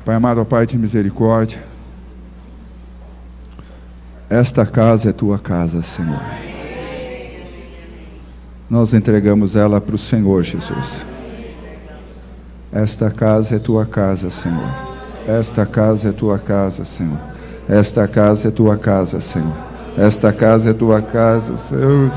Pai amado, ó Pai de misericórdia, esta casa é tua casa, Senhor. Nós entregamos ela para o Senhor, Jesus. Esta casa é tua casa, Senhor. Esta casa é tua casa, Senhor. Esta casa é tua casa, Senhor. Esta casa é tua casa, Senhor.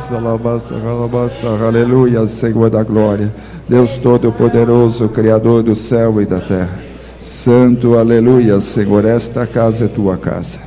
Aleluia, Senhor da glória. Deus Todo-Poderoso, Criador do céu e da terra. Santo, aleluia, Senhor. Esta casa é tua casa.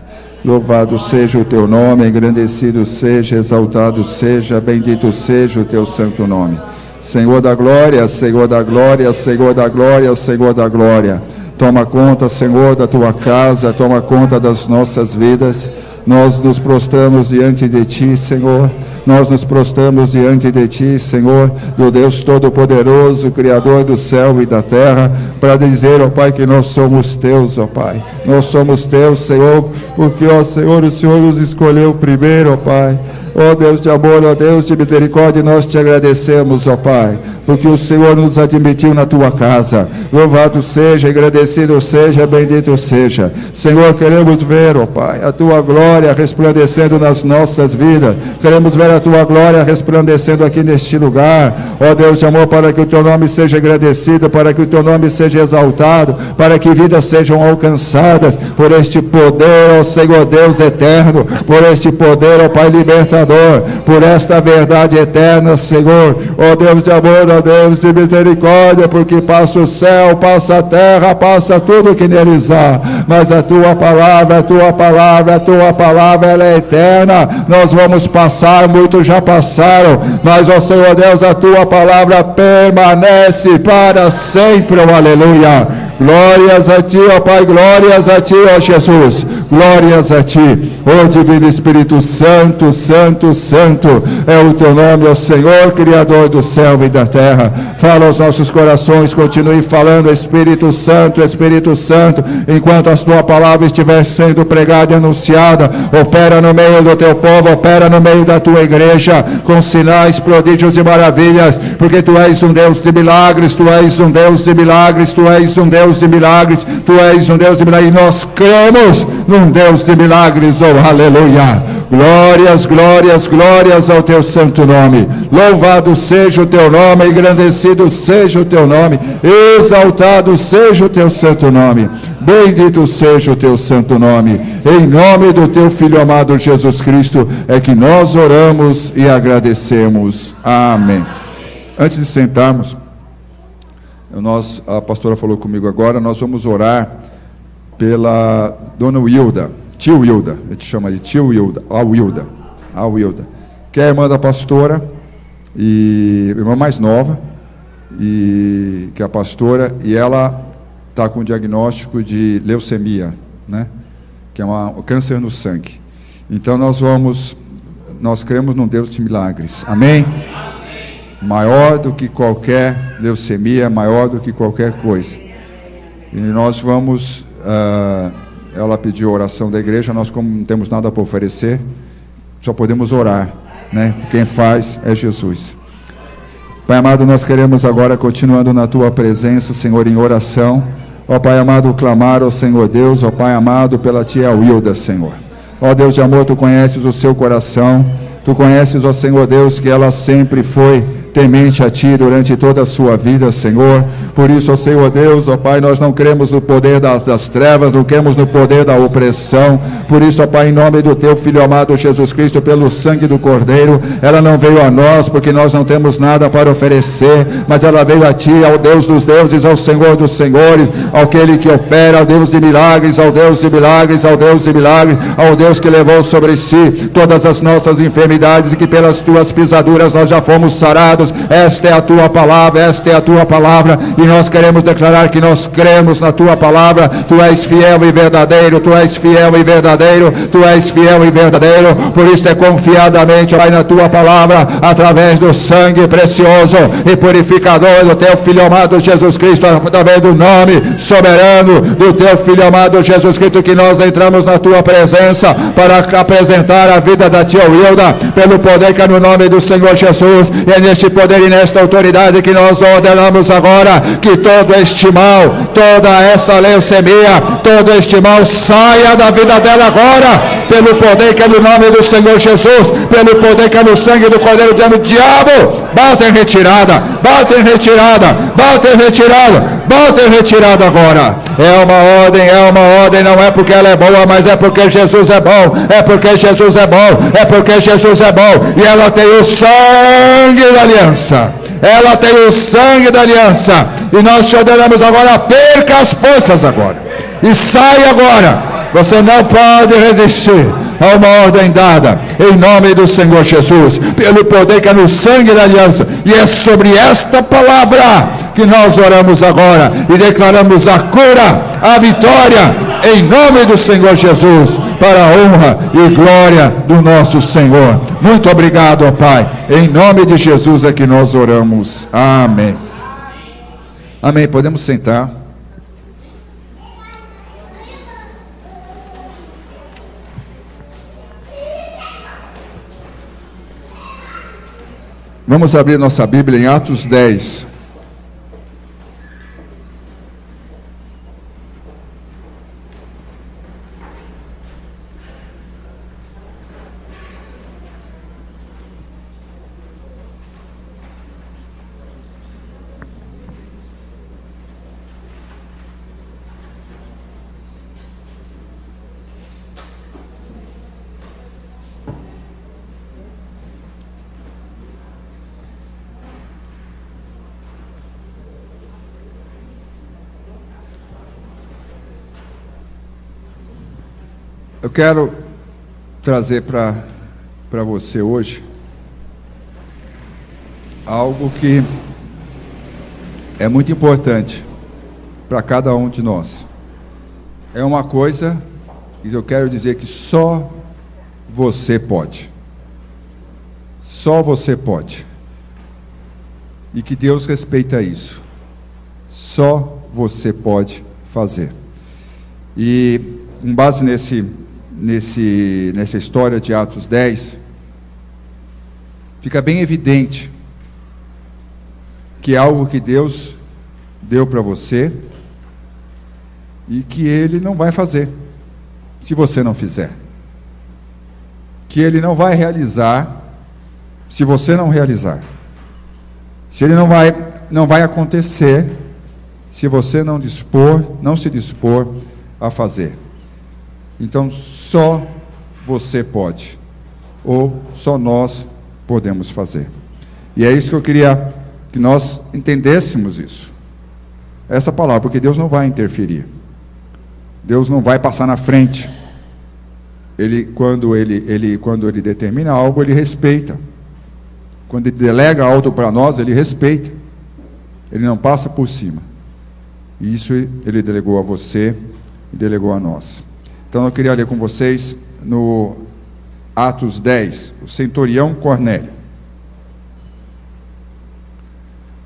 Louvado seja o teu nome, engrandecido seja, exaltado seja, bendito seja o teu santo nome. Senhor da glória, Senhor da glória, Senhor da glória, Senhor da glória. Toma conta, Senhor, da tua casa, toma conta das nossas vidas. Nós nos prostramos diante de ti, Senhor. Nós nos prostramos diante de ti, Senhor, do Deus Todo-Poderoso, Criador do céu e da terra, para dizer, ó Pai, que nós somos teus, ó Pai. Nós somos teus, Senhor, porque, ó Senhor, o Senhor nos escolheu primeiro, ó Pai. Ó Deus de amor, ó Deus de misericórdia, nós te agradecemos, ó Pai, porque o Senhor nos admitiu na tua casa. Louvado seja, agradecido seja, bendito seja. Senhor, queremos ver, ó Pai, a tua glória resplandecendo nas nossas vidas. Queremos ver a tua glória resplandecendo aqui neste lugar. Ó Deus de amor, para que o teu nome seja agradecido, para que o teu nome seja exaltado, para que vidas sejam alcançadas por este poder, ó Senhor Deus eterno, por este poder, ó Pai libertador, por esta verdade eterna, Senhor. Ó Deus de amor, ó Deus de misericórdia, porque passa o céu, passa a terra, passa tudo que neles há, mas a tua palavra, a tua palavra, a tua palavra, ela é eterna. Nós vamos passar, muitos já passaram, mas, ó Senhor Deus, a tua palavra permanece para sempre, ó aleluia. Glórias a ti, ó Pai, glórias a ti, ó Jesus, glórias a ti, ó Divino Espírito Santo, Santo, Santo, é o teu nome, ó Senhor, Criador do céu e da terra. Fala aos nossos corações, continue falando, Espírito Santo, enquanto a tua palavra estiver sendo pregada e anunciada, opera no meio do teu povo, opera no meio da tua igreja, com sinais, prodígios e maravilhas, porque tu és um Deus de milagres, tu és um Deus de milagres, tu és um Deus de milagres, tu és um Deus de milagres, e nós cremos num Deus de milagres, oh aleluia. Glórias, glórias, glórias ao teu santo nome. Louvado seja o teu nome, engrandecido seja o teu nome, exaltado seja o teu santo nome, bendito seja o teu santo nome. Em nome do teu Filho amado Jesus Cristo é que nós oramos e agradecemos. Amém. Antes de sentarmos, a pastora falou comigo agora, nós vamos orar pela dona Wilda, tio Wilda, a gente chama de tio Wilda, a Wilda, que é a irmã da pastora, e irmã mais nova, e que é a pastora, e ela está com diagnóstico de leucemia, né? Que é um câncer no sangue. Então nós cremos num Deus de milagres, amém? Maior do que qualquer leucemia, maior do que qualquer coisa. E nós vamos, ela pediu a oração da igreja, nós como não temos nada para oferecer, só podemos orar, né? Quem faz é Jesus. Pai amado, nós queremos agora, continuando na tua presença, Senhor, em oração, ó Pai amado, clamar ao Senhor Deus, ó Pai amado, pela tia Wilda, Senhor. Ó Deus de amor, tu conheces o seu coração, tu conheces, ó Senhor Deus, que ela sempre foi temente a ti durante toda a sua vida, Senhor. Por isso, ó Senhor Deus, ó Pai, nós não cremos no poder das trevas, não cremos no poder da opressão. Por isso, ó Pai, em nome do teu Filho amado Jesus Cristo, pelo sangue do Cordeiro, ela não veio a nós porque nós não temos nada para oferecer, mas ela veio a ti, ao Deus dos deuses, ao Senhor dos senhores, aquele que opera, ao Deus de milagres, ao Deus de milagres, ao Deus de milagres, ao Deus que levou sobre si todas as nossas enfermidades e que pelas tuas pisaduras nós já fomos sarados. Esta é a tua palavra, esta é a tua palavra, e nós queremos declarar que nós cremos na tua palavra. Tu és fiel e verdadeiro, tu és fiel e verdadeiro, tu és fiel e verdadeiro. Por isso é confiadamente, Pai, na tua palavra, através do sangue precioso e purificador do teu Filho amado Jesus Cristo, através do nome soberano do teu Filho amado Jesus Cristo, que nós entramos na tua presença para apresentar a vida da tia Wilda, pelo poder que é no nome do Senhor Jesus. E é neste poder e nesta autoridade que nós ordenamos agora, que todo este mal, toda esta leucemia, todo este mal saia da vida dela agora, pelo poder que é no nome do Senhor Jesus, pelo poder que é no sangue do Cordeiro de Deus. Diabo, bata em retirada, bata em retirada, bata em retirada, bata em retirada agora. É uma ordem, não é porque ela é boa, mas é porque Jesus é bom, é porque Jesus é bom, é porque Jesus é bom, e ela tem o sangue da aliança, ela tem o sangue da aliança, e nós te ordenamos agora, perca as forças agora, e sai agora. Você não pode resistir a uma ordem dada, em nome do Senhor Jesus, pelo poder que é no sangue da aliança, e é sobre esta palavra que nós oramos agora, e declaramos a cura, a vitória, em nome do Senhor Jesus, para a honra e glória do nosso Senhor. Muito obrigado, ó Pai, em nome de Jesus é que nós oramos, amém. Amém, podemos sentar. Vamos abrir nossa Bíblia em Atos 10. Eu quero trazer para você hoje algo que é muito importante para cada um de nós. É uma coisa que eu quero dizer que só você pode. Só você pode. E que Deus respeita isso. Só você pode fazer. E com base nessa história de Atos 10, fica bem evidente que é algo que Deus deu para você e que Ele não vai fazer se você não fizer, que Ele não vai realizar se você não realizar, se Ele não vai acontecer se você não se dispor a fazer. Então, só você pode, ou só nós podemos fazer. E é isso que eu queria que nós entendêssemos isso. Essa palavra, porque Deus não vai interferir. Deus não vai passar na frente. Quando ele determina algo, Ele respeita. Quando Ele delega algo para nós, Ele respeita. Ele não passa por cima. E isso Ele delegou a você e delegou a nós. Então eu queria ler com vocês no Atos 10, o centurião Cornélio.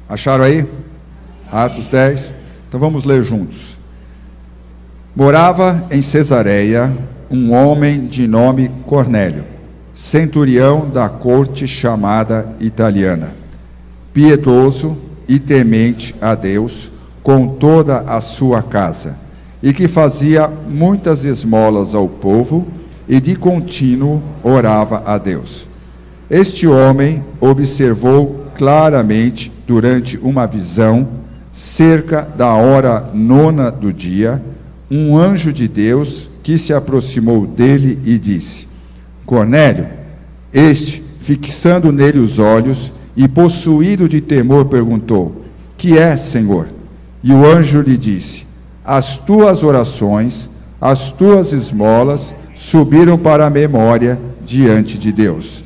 Acharam aí? Atos 10. Então vamos ler juntos. Morava em Cesareia um homem de nome Cornélio, centurião da corte chamada italiana, piedoso e temente a Deus com toda a sua casa, e que fazia muitas esmolas ao povo, e de contínuo orava a Deus. Este homem observou claramente, durante uma visão, cerca da hora 9ª do dia, um anjo de Deus que se aproximou dele e disse: Cornélio. Este, fixando nele os olhos e possuído de temor, perguntou: Que é, Senhor? E o anjo lhe disse: As tuas orações, as tuas esmolas subiram para a memória diante de Deus.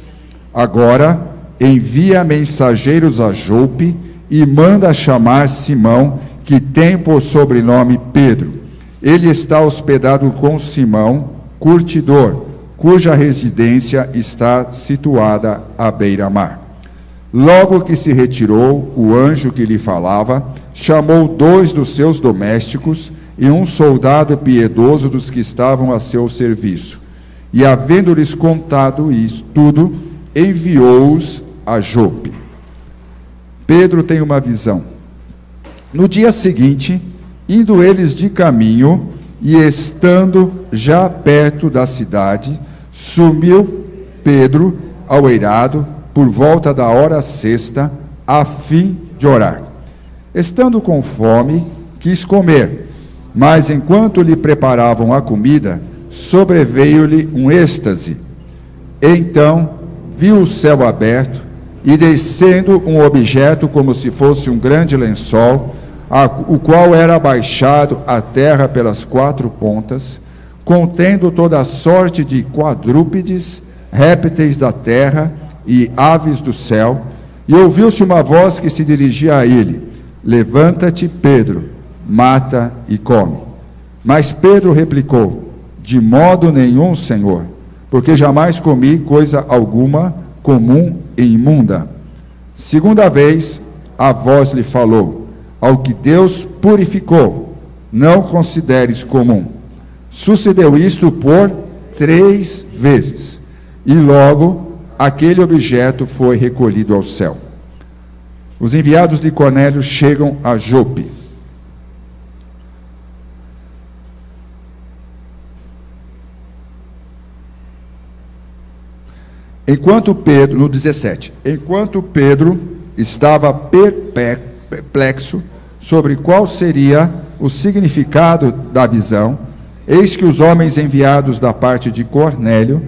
Agora envia mensageiros a Jope e manda chamar Simão, que tem por sobrenome Pedro. Ele está hospedado com Simão, curtidor, cuja residência está situada à beira-mar. Logo que se retirou o anjo que lhe falava, chamou 2 dos seus domésticos e um soldado piedoso dos que estavam a seu serviço. E, havendo-lhes contado isso tudo, enviou-os a Jope. Pedro tem uma visão. No dia seguinte, indo eles de caminho e estando já perto da cidade, subiu Pedro ao eirado por volta da hora sexta, a fim de orar. Estando com fome, quis comer, mas enquanto lhe preparavam a comida, sobreveio-lhe um êxtase. Então viu o céu aberto e descendo um objeto como se fosse um grande lençol, o qual era abaixado à terra pelas quatro pontas, contendo toda a sorte de quadrúpedes, répteis da terra e aves do céu, e ouviu-se uma voz que se dirigia a ele: levanta-te, Pedro, mata e come. Mas Pedro replicou: de modo nenhum, Senhor, porque jamais comi coisa alguma comum e imunda. Segunda vez, a voz lhe falou: ao que Deus purificou, não consideres comum. Sucedeu isto por 3 vezes, e logo aquele objeto foi recolhido ao céu. Os enviados de Cornélio chegam a Jope. No 17, enquanto Pedro estava perplexo sobre qual seria o significado da visão, eis que os homens enviados da parte de Cornélio,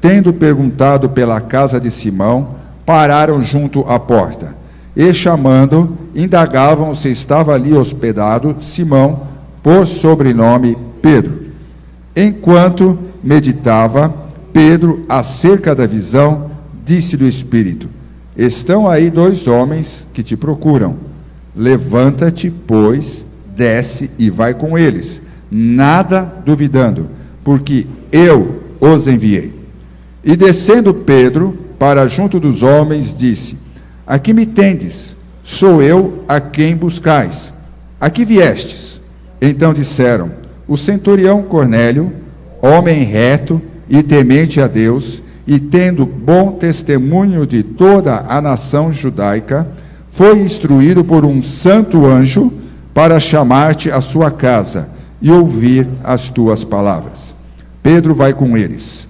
tendo perguntado pela casa de Simão, pararam junto à porta, e chamando, indagavam se estava ali hospedado Simão, por sobrenome Pedro. Enquanto meditava Pedro acerca da visão, disse-lhe o Espírito: estão aí 2 homens que te procuram. Levanta-te, pois, desce e vai com eles, nada duvidando, porque eu os enviei. E descendo Pedro para junto dos homens, disse: aqui me tendes, sou eu a quem buscais. Aqui viestes. Então disseram: o centurião Cornélio, homem reto e temente a Deus, e tendo bom testemunho de toda a nação judaica, foi instruído por um santo anjo para chamar-te à sua casa e ouvir as tuas palavras. Pedro vai com eles.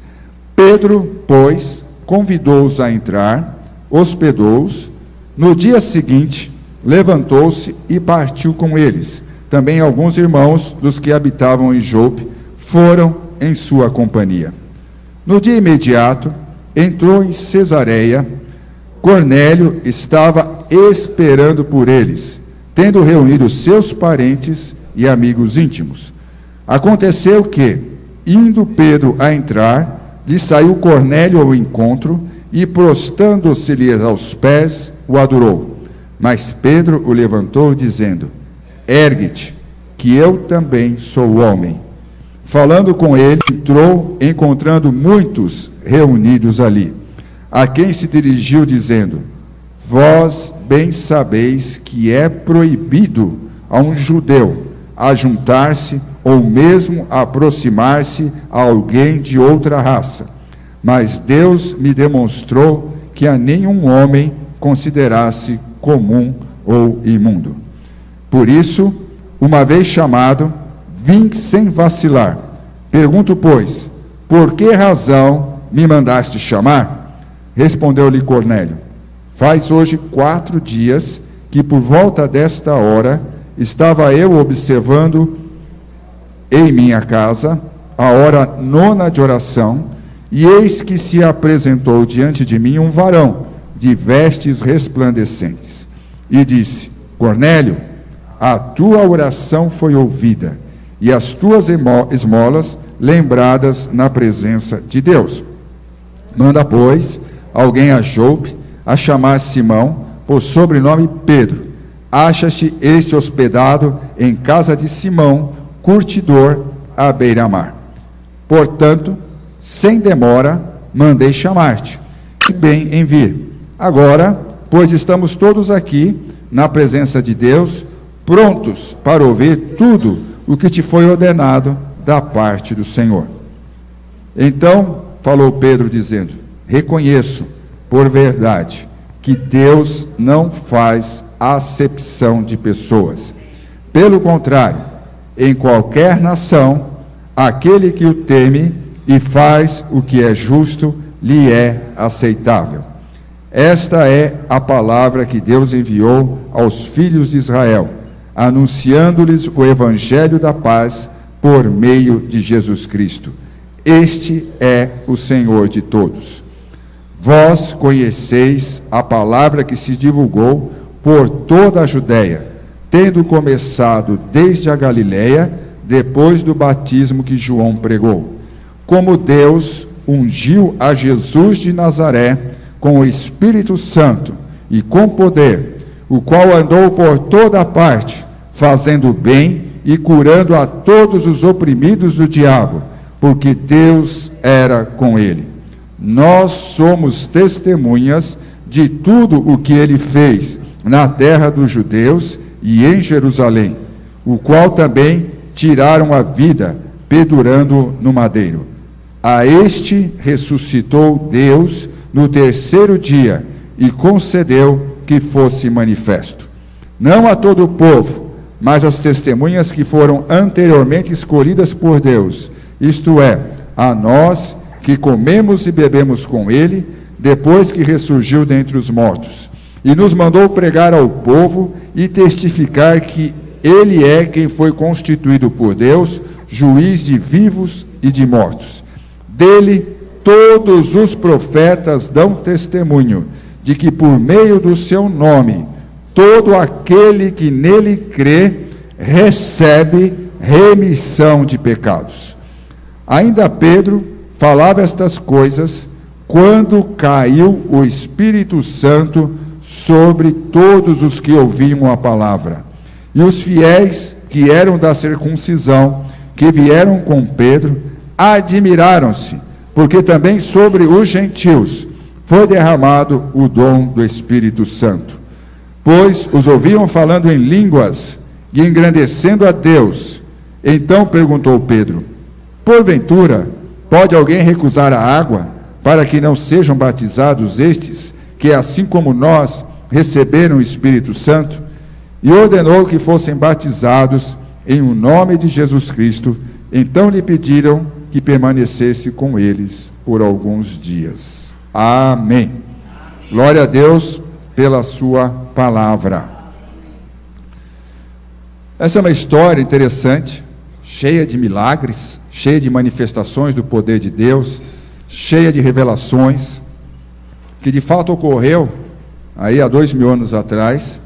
Pedro, pois, convidou-os a entrar, hospedou-os. No dia seguinte, levantou-se e partiu com eles. Também alguns irmãos dos que habitavam em Jope foram em sua companhia. No dia imediato, entrou em Cesareia. Cornélio estava esperando por eles, tendo reunido seus parentes e amigos íntimos. Aconteceu que, indo Pedro a entrar, lhe saiu Cornélio ao encontro e, prostando-se-lhe aos pés, o adorou. Mas Pedro o levantou, dizendo: ergue-te, que eu também sou homem. Falando com ele, entrou, encontrando muitos reunidos ali, a quem se dirigiu, dizendo: vós bem sabeis que é proibido a um judeu ajuntar-se ou mesmo aproximar-se a alguém de outra raça. Mas Deus me demonstrou que a nenhum homem considerasse comum ou imundo. Por isso, uma vez chamado, vim sem vacilar. Pergunto, pois, por que razão me mandaste chamar? Respondeu-lhe Cornélio: faz hoje 4 dias que por volta desta hora estava eu observando em minha casa a hora 9ª de oração, e eis que se apresentou diante de mim um varão de vestes resplandecentes, e disse: Cornélio, a tua oração foi ouvida, e as tuas esmolas lembradas na presença de Deus. Manda, pois, alguém a Jope a chamar Simão, por sobrenome Pedro. Acha-te este hospedado em casa de Simão, curtidor, à beira-mar. Portanto, sem demora, mandei chamar-te, e bem em vir. Agora, pois estamos todos aqui, na presença de Deus, prontos para ouvir tudo o que te foi ordenado da parte do Senhor. Então falou Pedro, dizendo: reconheço, por verdade, que Deus não faz acepção de pessoas. Pelo contrário, em qualquer nação, aquele que o teme e faz o que é justo lhe é aceitável. Esta é a palavra que Deus enviou aos filhos de Israel, anunciando-lhes o evangelho da paz por meio de Jesus Cristo. Este é o Senhor de todos. Vós conheceis a palavra que se divulgou por toda a Judéia, tendo começado desde a Galileia, depois do batismo que João pregou. Como Deus ungiu a Jesus de Nazaré com o Espírito Santo e com poder, o qual andou por toda a parte, fazendo bem e curando a todos os oprimidos do diabo, porque Deus era com ele. Nós somos testemunhas de tudo o que ele fez na terra dos judeus e em Jerusalém, o qual também tiraram a vida, pendurando no madeiro. A este ressuscitou Deus no terceiro dia e concedeu que fosse manifesto. Não a todo o povo, mas às testemunhas que foram anteriormente escolhidas por Deus, isto é, a nós que comemos e bebemos com ele, depois que ressurgiu dentre os mortos, e nos mandou pregar ao povo e testificar que ele é quem foi constituído por Deus, juiz de vivos e de mortos. Dele, todos os profetas dão testemunho de que por meio do seu nome, todo aquele que nele crê, recebe remissão de pecados. Ainda Pedro falava estas coisas quando caiu o Espírito Santo sobre todos os que ouviam a palavra. E os fiéis que eram da circuncisão, que vieram com Pedro, admiraram-se, porque também sobre os gentios foi derramado o dom do Espírito Santo. Pois os ouviam falando em línguas e engrandecendo a Deus. Então perguntou Pedro: porventura, pode alguém recusar a água para que não sejam batizados estes, que assim como nós receberam o Espírito Santo? E ordenou que fossem batizados em o nome de Jesus Cristo. Então lhe pediram que permanecesse com eles por alguns dias. Amém. Glória a Deus pela sua palavra. Essa é uma história interessante, cheia de milagres, cheia de manifestações do poder de Deus, cheia de revelações, que de fato ocorreu aí há 2000 anos atrás.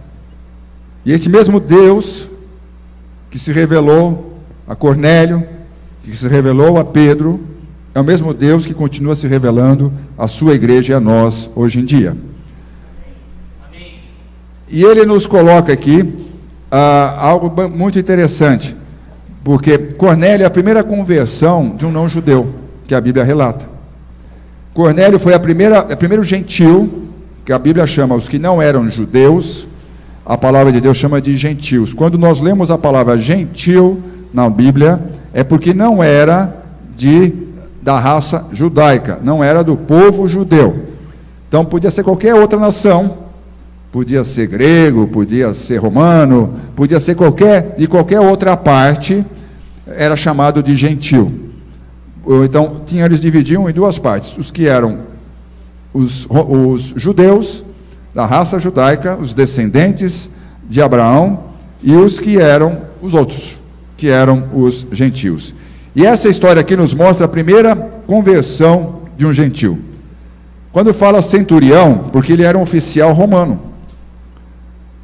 E este mesmo Deus que se revelou a Cornélio, que se revelou a Pedro, é o mesmo Deus que continua se revelando à sua igreja e a nós hoje em dia. Amém. E ele nos coloca aqui algo muito interessante, porque Cornélio é a primeira conversão de um não-judeu, que a Bíblia relata. Cornélio foi o primeiro gentil, que a Bíblia chama os que não eram judeus, a palavra de Deus chama de gentios. Quando nós lemos a palavra gentil na Bíblia, é porque não era da raça judaica, não era do povo judeu. Então podia ser qualquer outra nação, podia ser grego, podia ser romano, podia ser de qualquer outra parte, era chamado de gentil. Então eles dividiam em duas partes: os que eram os judeus da raça judaica, os descendentes de Abraão, e os que eram os outros, que eram os gentios. E essa história aqui nos mostra a primeira conversão de um gentil. Quando fala centurião, porque ele era um oficial romano,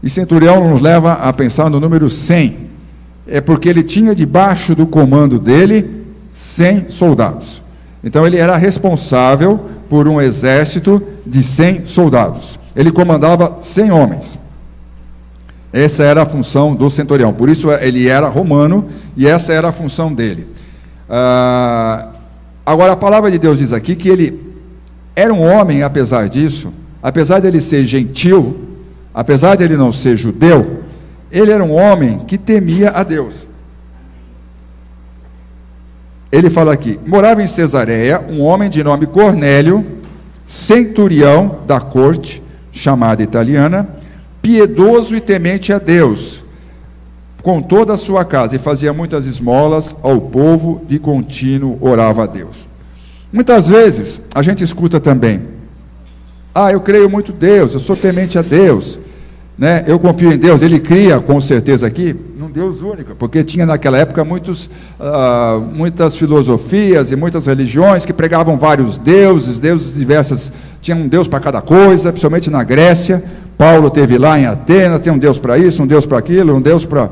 e centurião nos leva a pensar no número 100, é porque ele tinha debaixo do comando dele 100 soldados. Então ele era responsável por um exército de 100 soldados. Ele comandava 100 homens. Essa era a função do centurião. Por isso ele era romano e essa era a função dele. Agora a palavra de Deus diz aqui que ele era um homem, apesar disso, apesar de ele ser gentil, apesar de ele não ser judeu, ele era um homem que temia a Deus. Ele fala aqui: morava em Cesareia um homem de nome Cornélio, centurião da corte, chamada italiana, piedoso e temente a Deus, com toda a sua casa, e fazia muitas esmolas ao povo, de contínuo orava a Deus. Muitas vezes, a gente escuta também, eu creio muito em Deus, eu sou temente a Deus, né? Eu confio em Deus. Ele cria, com certeza aqui, num Deus único, porque tinha naquela época muitas filosofias e muitas religiões que pregavam vários deuses diversas, tinha um Deus para cada coisa, principalmente na Grécia. Paulo teve lá em Atenas, tem um Deus para isso, um Deus para aquilo, um Deus para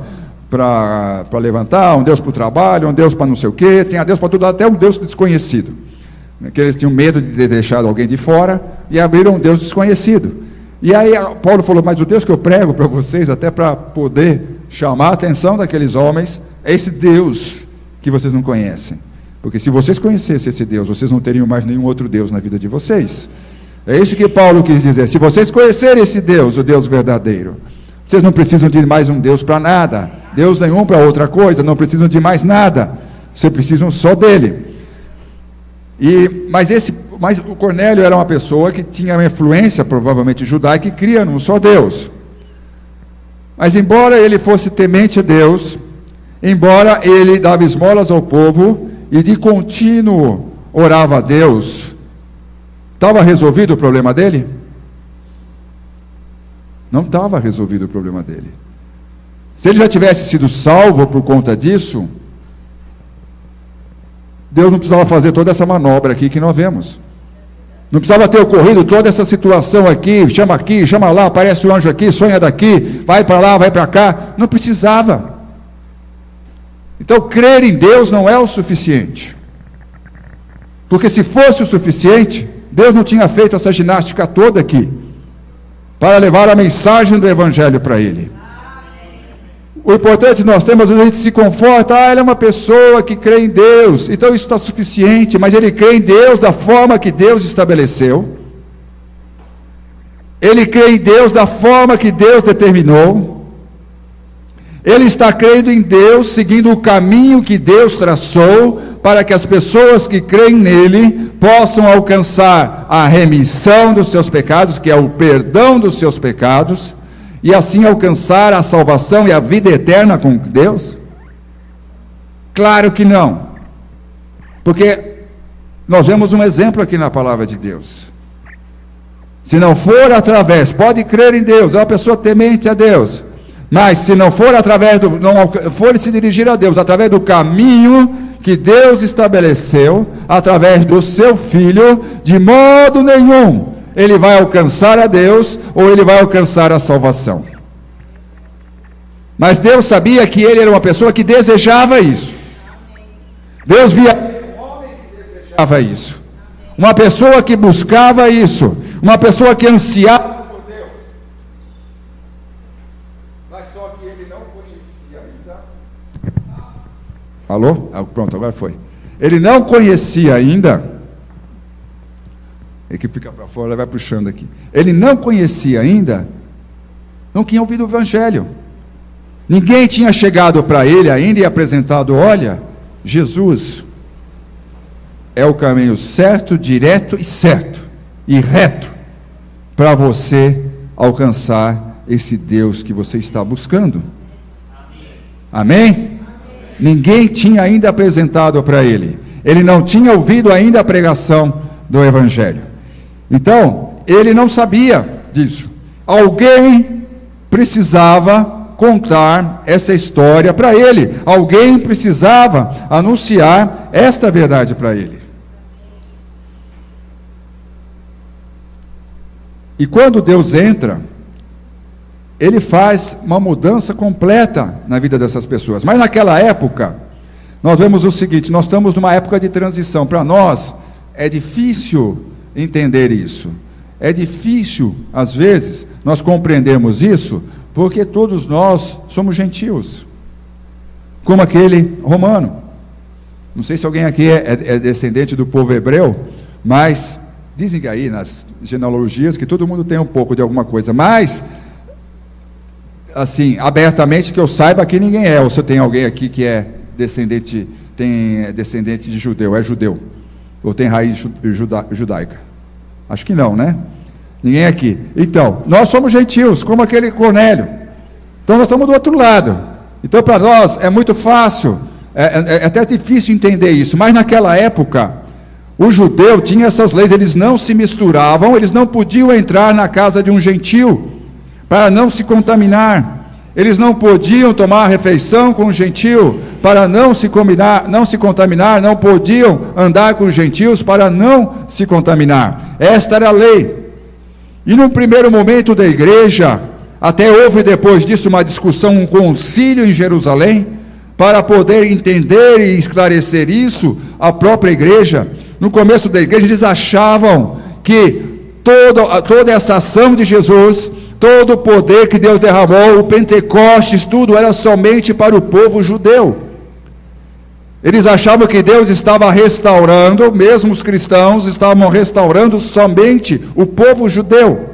levantar, um Deus para o trabalho, um Deus para não sei o quê, tem a Deus para tudo, até um Deus desconhecido, que eles tinham medo de ter deixado alguém de fora, e abriram um Deus desconhecido. E aí Paulo falou, mas o Deus que eu prego para vocês, até para poder chamar a atenção daqueles homens, é esse Deus que vocês não conhecem. Porque se vocês conhecessem esse Deus, vocês não teriam mais nenhum outro Deus na vida de vocês. É isso que Paulo quis dizer. Se vocês conhecerem esse Deus, o Deus verdadeiro, vocês não precisam de mais um Deus para nada, Deus nenhum para outra coisa, não precisam de mais nada, vocês precisam só dele. Mas o Cornélio era uma pessoa que tinha uma influência, provavelmente judaica, e cria num só Deus. Mas embora ele fosse temente a Deus, embora ele dava esmolas ao povo, e de contínuo orava a Deus, estava resolvido o problema dele? Não estava resolvido o problema dele. Se ele já tivesse sido salvo por conta disso, Deus não precisava fazer toda essa manobra aqui que nós vemos. Não precisava ter ocorrido toda essa situação aqui, chama lá, aparece o anjo aqui, sonha daqui, vai para lá, vai para cá. Não precisava. Então, crer em Deus não é o suficiente. Porque se fosse o suficiente, Deus não tinha feito essa ginástica toda aqui, para levar a mensagem do Evangelho para ele. O importante nós temos, às vezes a gente se conforta, ele é uma pessoa que crê em Deus, então isso está suficiente, mas ele crê em Deus da forma que Deus estabeleceu, ele crê em Deus da forma que Deus determinou, ele está crendo em Deus, seguindo o caminho que Deus traçou, para que as pessoas que creem nele, possam alcançar a remissão dos seus pecados, que é o perdão dos seus pecados, e assim alcançar a salvação e a vida eterna com Deus? Claro que não, porque nós vemos um exemplo aqui na palavra de Deus. Se não for através, pode crer em Deus, é uma pessoa temente a Deus, mas se não for através não for se dirigir a Deus através do caminho que Deus estabeleceu, através do seu Filho, de modo nenhum ele vai alcançar a Deus, ou ele vai alcançar a salvação. Mas Deus sabia que ele era uma pessoa que desejava isso. Deus via um homem que desejava isso, uma pessoa que buscava isso, uma pessoa que ansiava por Deus. Mas só que ele não conhecia ainda. Alô? Pronto, agora foi. Ele não conhecia ainda. É que fica para fora, vai puxando aqui. Ele não conhecia ainda, não tinha ouvido o Evangelho. Ninguém tinha chegado para ele ainda e apresentado, olha, Jesus é o caminho certo, direto e reto, para você alcançar esse Deus que você está buscando. Amém? Amém? Ninguém tinha ainda apresentado para ele. Ele não tinha ouvido ainda a pregação do Evangelho. Então, ele não sabia disso. Alguém precisava contar essa história para ele. Alguém precisava anunciar esta verdade para ele. E quando Deus entra, ele faz uma mudança completa na vida dessas pessoas. Mas naquela época, nós vemos o seguinte, nós estamos numa época de transição. Para nós, é difícil entender isso. É difícil, às vezes, nós compreendermos isso, porque todos nós somos gentios, como aquele romano. Não sei se alguém aqui é descendente do povo hebreu, mas dizem aí nas genealogias que todo mundo tem um pouco de alguma coisa, mas, assim, abertamente que eu saiba, aqui ninguém é. Ou se tem alguém aqui que é descendente de judeu, é judeu, ou tem raiz judaica? Acho que não, né? Ninguém aqui. Então, nós somos gentios, como aquele Cornélio. Então nós estamos do outro lado. Então para nós é muito fácil, é até difícil entender isso, mas naquela época, o judeu tinha essas leis, eles não se misturavam, eles não podiam entrar na casa de um gentio, para não se contaminar. Eles não podiam tomar refeição com o gentio, para não se contaminar, não podiam andar com os gentios, para não se contaminar. Esta era a lei. E num primeiro momento da igreja, até houve depois disso uma discussão, um concílio em Jerusalém, para poder entender e esclarecer isso, a própria igreja. No começo da igreja, eles achavam que toda essa ação de Jesus, todo o poder que Deus derramou, o Pentecostes, tudo era somente para o povo judeu. Eles achavam que Deus estava restaurando, mesmo os cristãos estavam restaurando somente o povo judeu,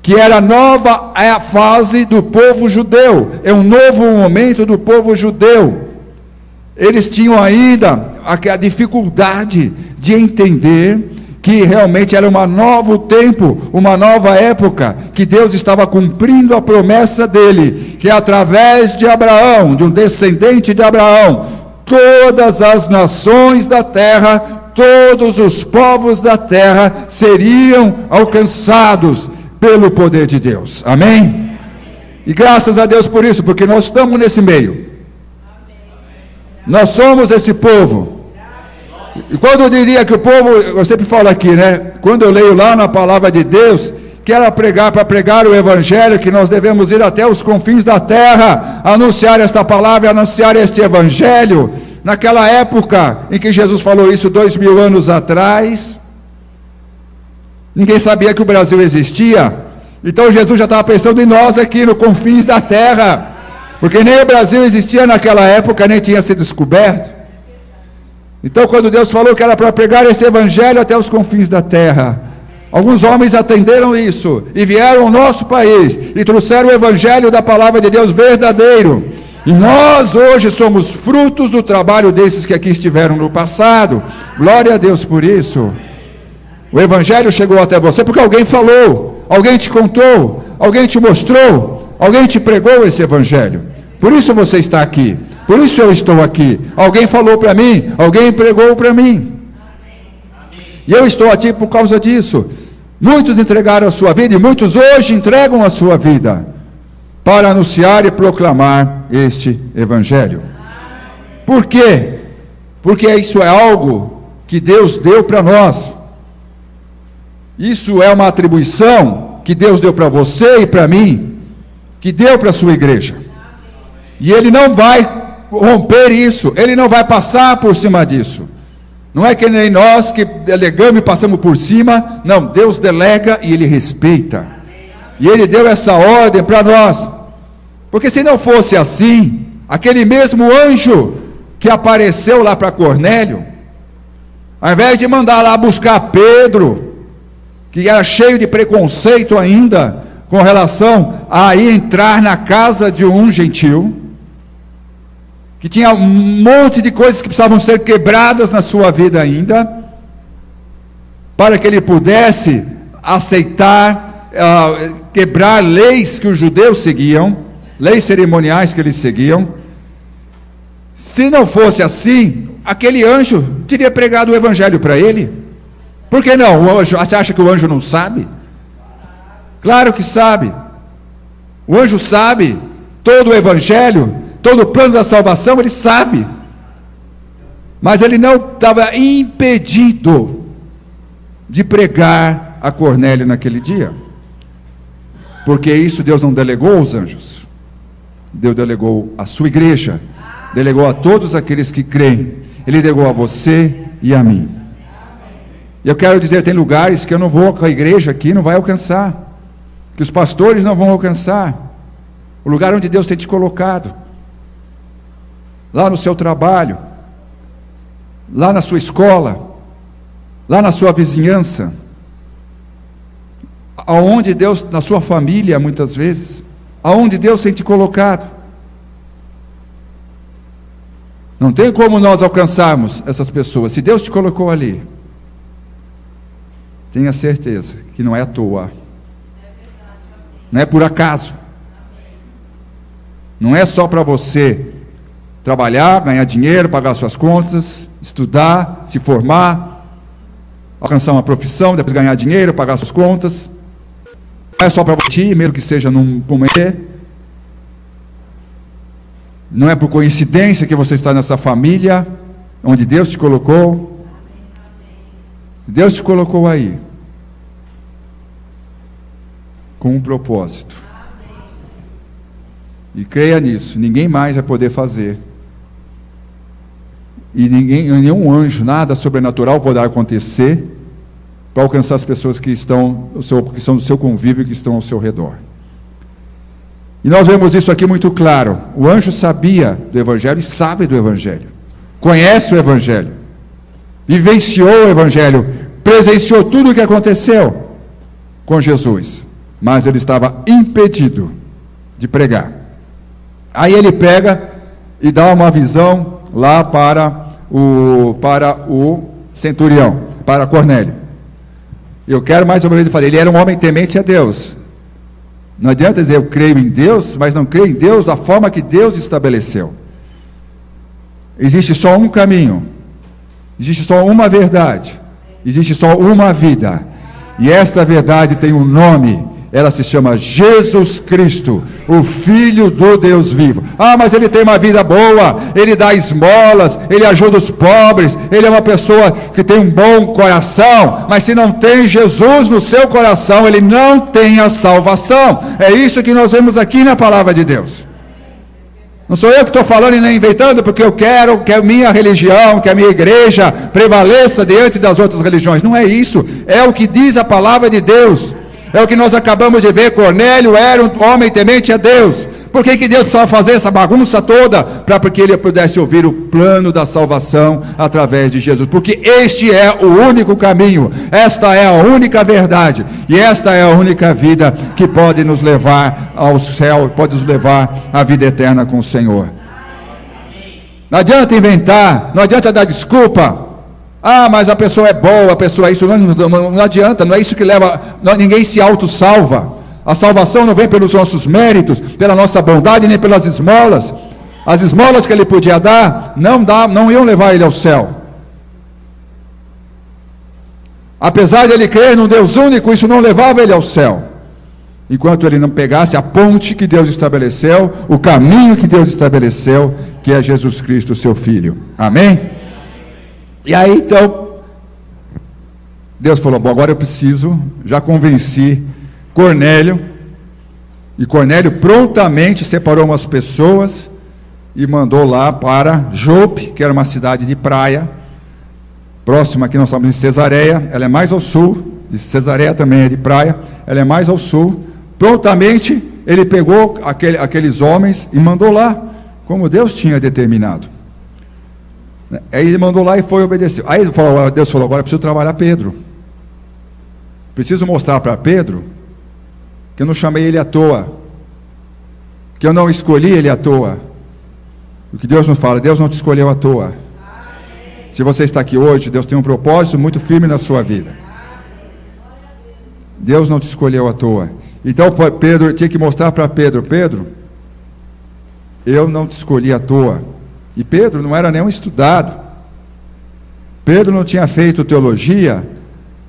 que era nova a fase do povo judeu, é um novo momento do povo judeu. Eles tinham ainda a dificuldade de entender que realmente era um novo tempo, uma nova época, que Deus estava cumprindo a promessa dele, que através de Abraão, de um descendente de Abraão, todas as nações da terra, todos os povos da terra seriam alcançados pelo poder de Deus. Amém? E graças a Deus por isso, porque nós estamos nesse meio. Nós somos esse povo. E quando eu diria que o povo, eu sempre falo aqui, né? Quando eu leio lá na palavra de Deus, que era para pregar o evangelho, que nós devemos ir até os confins da terra, anunciar esta palavra, anunciar este evangelho. Naquela época em que Jesus falou isso 2000 anos atrás, ninguém sabia que o Brasil existia. Então Jesus já estava pensando em nós aqui no confins da terra, porque nem o Brasil existia naquela época, nem tinha sido descoberto. Então quando Deus falou que era para pregar este evangelho até os confins da terra, alguns homens atenderam isso e vieram ao nosso país e trouxeram o evangelho da palavra de Deus verdadeiro. E nós hoje somos frutos do trabalho desses que aqui estiveram no passado. Glória a Deus por isso. O evangelho chegou até você porque alguém falou, alguém te contou, alguém te mostrou, alguém te pregou esse evangelho. Por isso você está aqui, por isso eu estou aqui. Alguém falou para mim, alguém pregou para mim. E eu estou aqui por causa disso. Muitos entregaram a sua vida e muitos hoje entregam a sua vida para anunciar e proclamar este evangelho. Por quê? Porque isso é algo que Deus deu para nós. Isso é uma atribuição que Deus deu para você e para mim, que deu para a sua igreja. E Ele não vai romper isso, Ele não vai passar por cima disso. Não é que nem nós que delegamos e passamos por cima. Não, Deus delega e Ele respeita. E Ele deu essa ordem para nós. Porque se não fosse assim, aquele mesmo anjo que apareceu lá para Cornélio, ao invés de mandar lá buscar Pedro, que era cheio de preconceito ainda, com relação a ir entrar na casa de um gentil, que tinha um monte de coisas que precisavam ser quebradas na sua vida ainda, para que ele pudesse aceitar, quebrar leis que os judeus seguiam, leis cerimoniais que eles seguiam. Se não fosse assim, aquele anjo teria pregado o evangelho para ele. Por que não? O anjo, você acha que o anjo não sabe? Claro que sabe. O anjo sabe todo o evangelho, todo o plano da salvação, ele sabe. Mas ele não estava impedido de pregar a Cornélio naquele dia. Porque isso Deus não delegou aos anjos. Deus delegou à sua igreja, delegou a todos aqueles que creem. Ele delegou a você e a mim. E eu quero dizer, tem lugares que eu não vou, com a igreja aqui não vai alcançar, que os pastores não vão alcançar. O lugar onde Deus tem te colocado, lá no seu trabalho, lá na sua escola, lá na sua vizinhança, aonde Deus, na sua família muitas vezes, aonde Deus tem te colocado. Não tem como nós alcançarmos essas pessoas, se Deus te colocou ali. tenha certeza que não é à toa, não é por acaso, não é só para você trabalhar, ganhar dinheiro, pagar suas contas, estudar, se formar, alcançar uma profissão, depois ganhar dinheiro, pagar suas contas. Não é só para você, mesmo que seja num comitê. Não é por coincidência que você está nessa família onde Deus te colocou. Deus te colocou aí com um propósito. E creia nisso, ninguém mais vai poder fazer. E nenhum anjo, nada sobrenatural poderá acontecer para alcançar as pessoas que são do seu convívio e que estão ao seu redor. E nós vemos isso aqui muito claro. O anjo sabia do Evangelho e sabe do Evangelho. Conhece o Evangelho. Vivenciou o Evangelho. Presenciou tudo o que aconteceu com Jesus. Mas ele estava impedido de pregar. Aí ele pega e dá uma visão lá para o centurião, para Cornélio. Eu quero mais uma vez falar, ele era um homem temente a Deus. Não adianta dizer eu creio em Deus, mas não creio em Deus da forma que Deus estabeleceu. Existe só um caminho, existe só uma verdade, existe só uma vida. E esta verdade tem um nome. Ela se chama Jesus Cristo, o Filho do Deus vivo. Ah, mas ele tem uma vida boa, ele dá esmolas, ele ajuda os pobres, ele é uma pessoa que tem um bom coração, mas se não tem Jesus no seu coração, ele não tem a salvação. É isso que nós vemos aqui na palavra de Deus. Não sou eu que estou falando e nem inventando, porque eu quero que a minha religião, que a minha igreja prevaleça diante das outras religiões. Não é isso, é o que diz a palavra de Deus. É o que nós acabamos de ver. Cornélio era um homem temente a Deus. Por que Deus precisava fazer essa bagunça toda? Para que ele pudesse ouvir o plano da salvação através de Jesus. Porque este é o único caminho, esta é a única verdade, e esta é a única vida que pode nos levar ao céu, pode nos levar à vida eterna com o Senhor. Não adianta inventar, não adianta dar desculpa. Ah, mas a pessoa é boa, a pessoa é isso. Não adianta, não é isso que leva. Ninguém se auto-salva. A salvação não vem pelos nossos méritos, pela nossa bondade, nem pelas esmolas. As esmolas que ele podia dar, não iam levar ele ao céu. Apesar de ele crer num Deus único, isso não levava ele ao céu. Enquanto ele não pegasse a ponte que Deus estabeleceu, o caminho que Deus estabeleceu, que é Jesus Cristo, seu Filho. Amém? E aí então, Deus falou, bom, agora eu preciso, já convenci Cornélio, e Cornélio prontamente separou umas pessoas, e mandou lá para Jope, que era uma cidade de praia, próxima aqui nós estamos em Cesareia, ela é mais ao sul, de Cesareia também é de praia, ela é mais ao sul. Prontamente ele pegou aqueles homens e mandou lá, como Deus tinha determinado. Aí ele mandou lá e foi obedecer. Aí Deus falou, agora eu preciso trabalhar Pedro. Preciso mostrar para Pedro que eu não chamei ele à toa, que eu não escolhi ele à toa. O que Deus nos fala, Deus não te escolheu à toa. Se você está aqui hoje, Deus tem um propósito muito firme na sua vida. Deus não te escolheu à toa. Então Pedro tinha que mostrar para Pedro, Pedro, eu não te escolhi à toa. E Pedro não era nenhum estudado. Pedro não tinha feito teologia.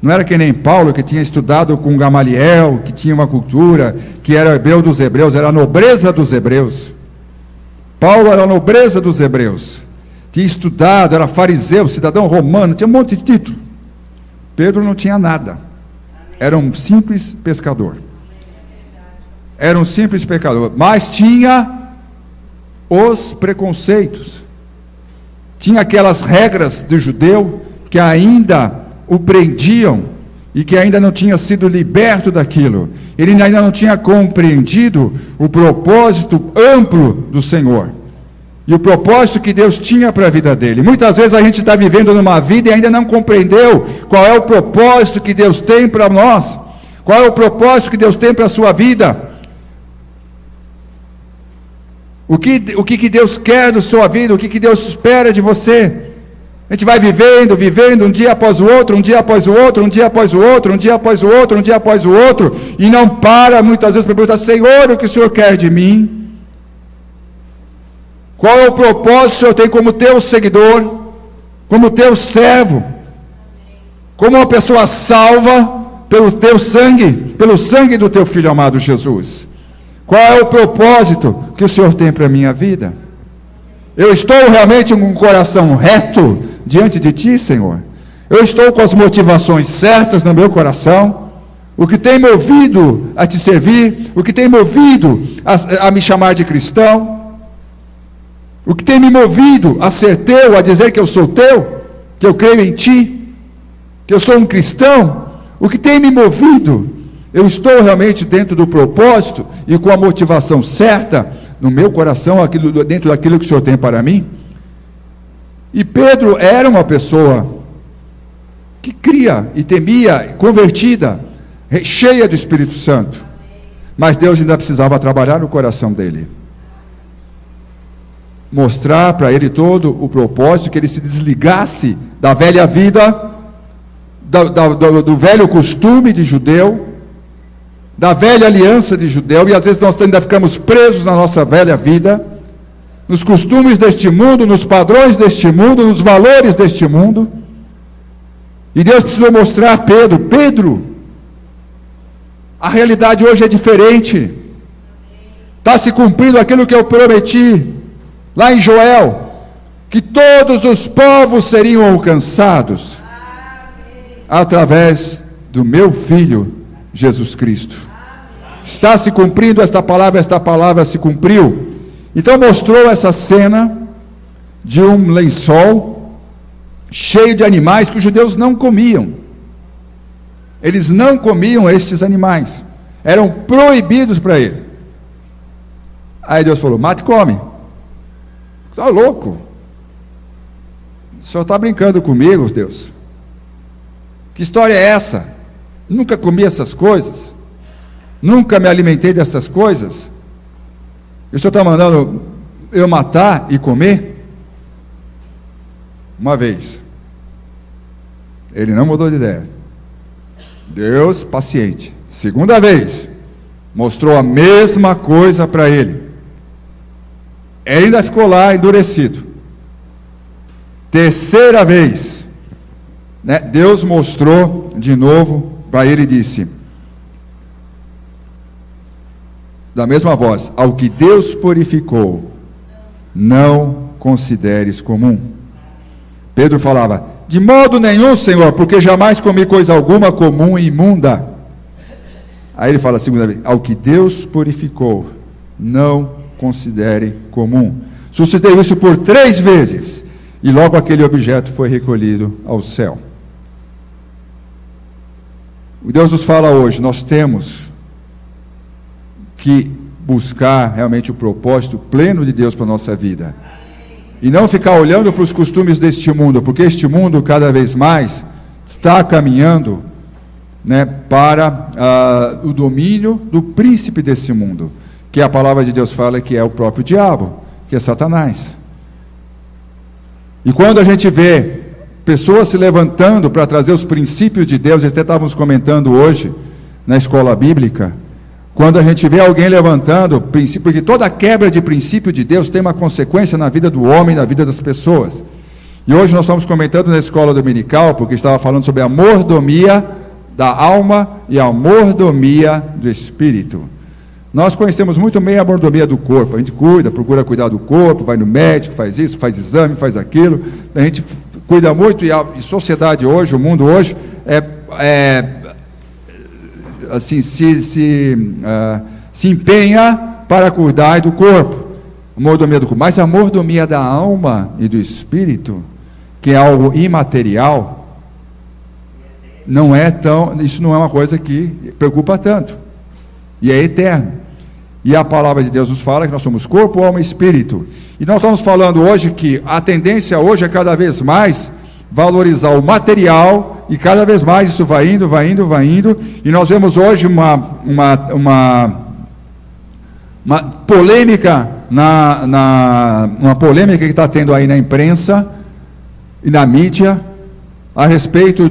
Não era que nem Paulo, que tinha estudado com Gamaliel, que tinha uma cultura, que era hebreu dos hebreus, era a nobreza dos hebreus. Paulo era a nobreza dos hebreus. Tinha estudado, era fariseu, cidadão romano, tinha um monte de título. Pedro não tinha nada. Era um simples pescador. Era um simples pecador, mas tinha os preconceitos, tinha aquelas regras do judeu que ainda o prendiam e que ainda não tinha sido liberto daquilo. Ele ainda não tinha compreendido o propósito amplo do Senhor e o propósito que Deus tinha para a vida dele. Muitas vezes a gente está vivendo numa vida e ainda não compreendeu qual é o propósito que Deus tem para nós, qual é o propósito que Deus tem para a sua vida. O que Deus quer da sua vida, o que Deus espera de você. A gente vai vivendo, um dia após o outro, um dia após o outro, um dia após o outro, um dia após o outro, um dia após o outro, e não para muitas vezes para perguntar: Senhor, o que o Senhor quer de mim? Qual é o propósito que o Senhor tem como teu seguidor, como teu servo, como uma pessoa salva pelo teu sangue, pelo sangue do teu Filho amado Jesus? Qual é o propósito que o Senhor tem para a minha vida? Eu estou realmente com um coração reto diante de Ti, Senhor? Eu estou com as motivações certas no meu coração? O que tem movido a Te servir? O que tem movido a me chamar de cristão? O que tem me movido a ser Teu, a dizer que eu sou Teu? Que eu creio em Ti? Que eu sou um cristão? O que tem me movido? Eu estou realmente dentro do propósito e com a motivação certa no meu coração, dentro daquilo que o Senhor tem para mim? E Pedro era uma pessoa que cria e temia, convertida, cheia do Espírito Santo, mas Deus ainda precisava trabalhar no coração dele, mostrar para ele todo o propósito, que ele se desligasse da velha vida, do velho costume de judeu, da velha aliança de judeu. E às vezes nós ainda ficamos presos na nossa velha vida, nos costumes deste mundo, nos padrões deste mundo, nos valores deste mundo. E Deus precisou mostrar a Pedro, a realidade hoje é diferente, está se cumprindo aquilo que eu prometi lá em Joel, que todos os povos seriam alcançados através do meu Filho Jesus Cristo. Está se cumprindo esta palavra se cumpriu. Então mostrou essa cena de um lençol cheio de animais que os judeus não comiam. Eles não comiam estes animais, eram proibidos para ele. Aí Deus falou: mate e come. Está louco? O Senhor está brincando comigo, Deus? Que história é essa? Nunca comi essas coisas, nunca me alimentei dessas coisas. E o Senhor está mandando eu matar e comer? Uma vez, ele não mudou de ideia. Deus paciente. Segunda vez, mostrou a mesma coisa para ele. Ele ainda ficou lá endurecido. Terceira vez, Deus mostrou de novo para ele e disse, da mesma voz: ao que Deus purificou, não consideres comum. Pedro falava: de modo nenhum, Senhor, porque jamais comi coisa alguma comum e imunda. Aí ele fala a segunda vez: ao que Deus purificou, não considere comum. Sucedeu isso por 3 vezes, e logo aquele objeto foi recolhido ao céu. O Deus nos fala hoje: nós temos que buscar realmente o propósito pleno de Deus para a nossa vida, e não ficar olhando para os costumes deste mundo, porque este mundo cada vez mais está caminhando para o domínio do príncipe desse mundo, que a palavra de Deus fala que é o próprio diabo, que é Satanás. E quando a gente vê pessoas se levantando para trazer os princípios de Deus, até estávamos comentando hoje na escola bíblica, quando a gente vê alguém levantando princípio, porque toda quebra de princípio de Deus tem uma consequência na vida do homem, na vida das pessoas. E hoje nós estamos comentando na escola dominical, porque estava falando sobre a mordomia da alma e a mordomia do espírito. Nós conhecemos muito bem a mordomia do corpo, a gente procura cuidar do corpo, vai no médico, faz isso, faz exame, faz aquilo, a gente cuida muito, e a sociedade hoje, o mundo hoje, assim, se empenha para cuidar do corpo, a mordomia do corpo, mas a mordomia da alma e do espírito, que é algo imaterial, isso não é uma coisa que preocupa tanto, e é eterno. E a palavra de Deus nos fala que nós somos corpo, alma e espírito. E nós estamos falando hoje que a tendência hoje é cada vez mais valorizar o material, e cada vez mais isso vai indo, e nós vemos hoje uma polêmica, uma polêmica que está tendo aí na imprensa, e na mídia a respeito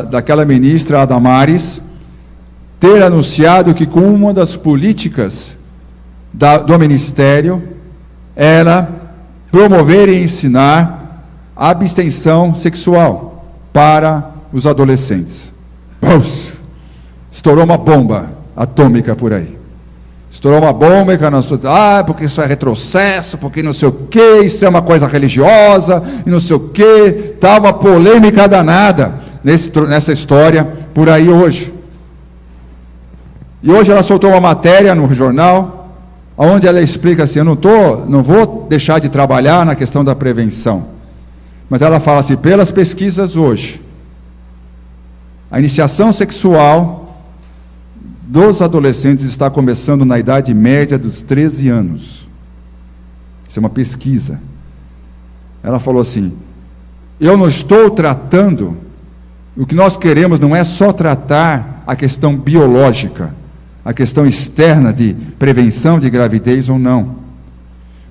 daquela ministra Adamares ter anunciado que com uma das políticas do ministério era promover e ensinar a abstenção sexual para os adolescentes. Estourou uma bomba atômica por aí. Estourou uma bomba, porque isso é retrocesso, porque não sei o que, isso é uma coisa religiosa, e não sei o que, está uma polêmica danada nessa história por aí hoje. E hoje ela soltou uma matéria no jornal, onde ela explica assim, eu não vou deixar de trabalhar na questão da prevenção, mas ela fala assim, pelas pesquisas hoje, a iniciação sexual dos adolescentes está começando na idade média dos 13 anos. Isso é uma pesquisa. Ela falou assim, eu não estou tratando, o que nós queremos não é só tratar a questão biológica, a questão externa de prevenção de gravidez ou não,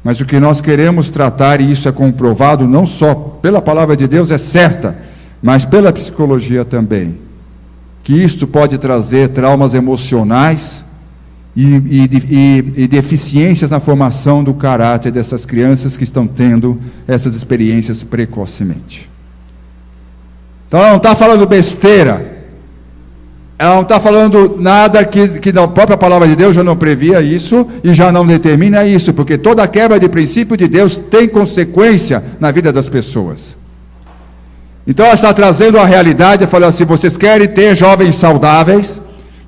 mas o que nós queremos tratar, e isso é comprovado não só pela palavra de Deus, é certa, mas pela psicologia também, que isto pode trazer traumas emocionais e deficiências na formação do caráter dessas crianças que estão tendo essas experiências precocemente. Então ela não está falando besteira, ela não está falando nada que a própria palavra de Deus já não previa isso e já não determina isso, porque toda quebra de princípio de Deus tem consequência na vida das pessoas. Então ela está trazendo a realidade, falando assim, vocês querem ter jovens saudáveis,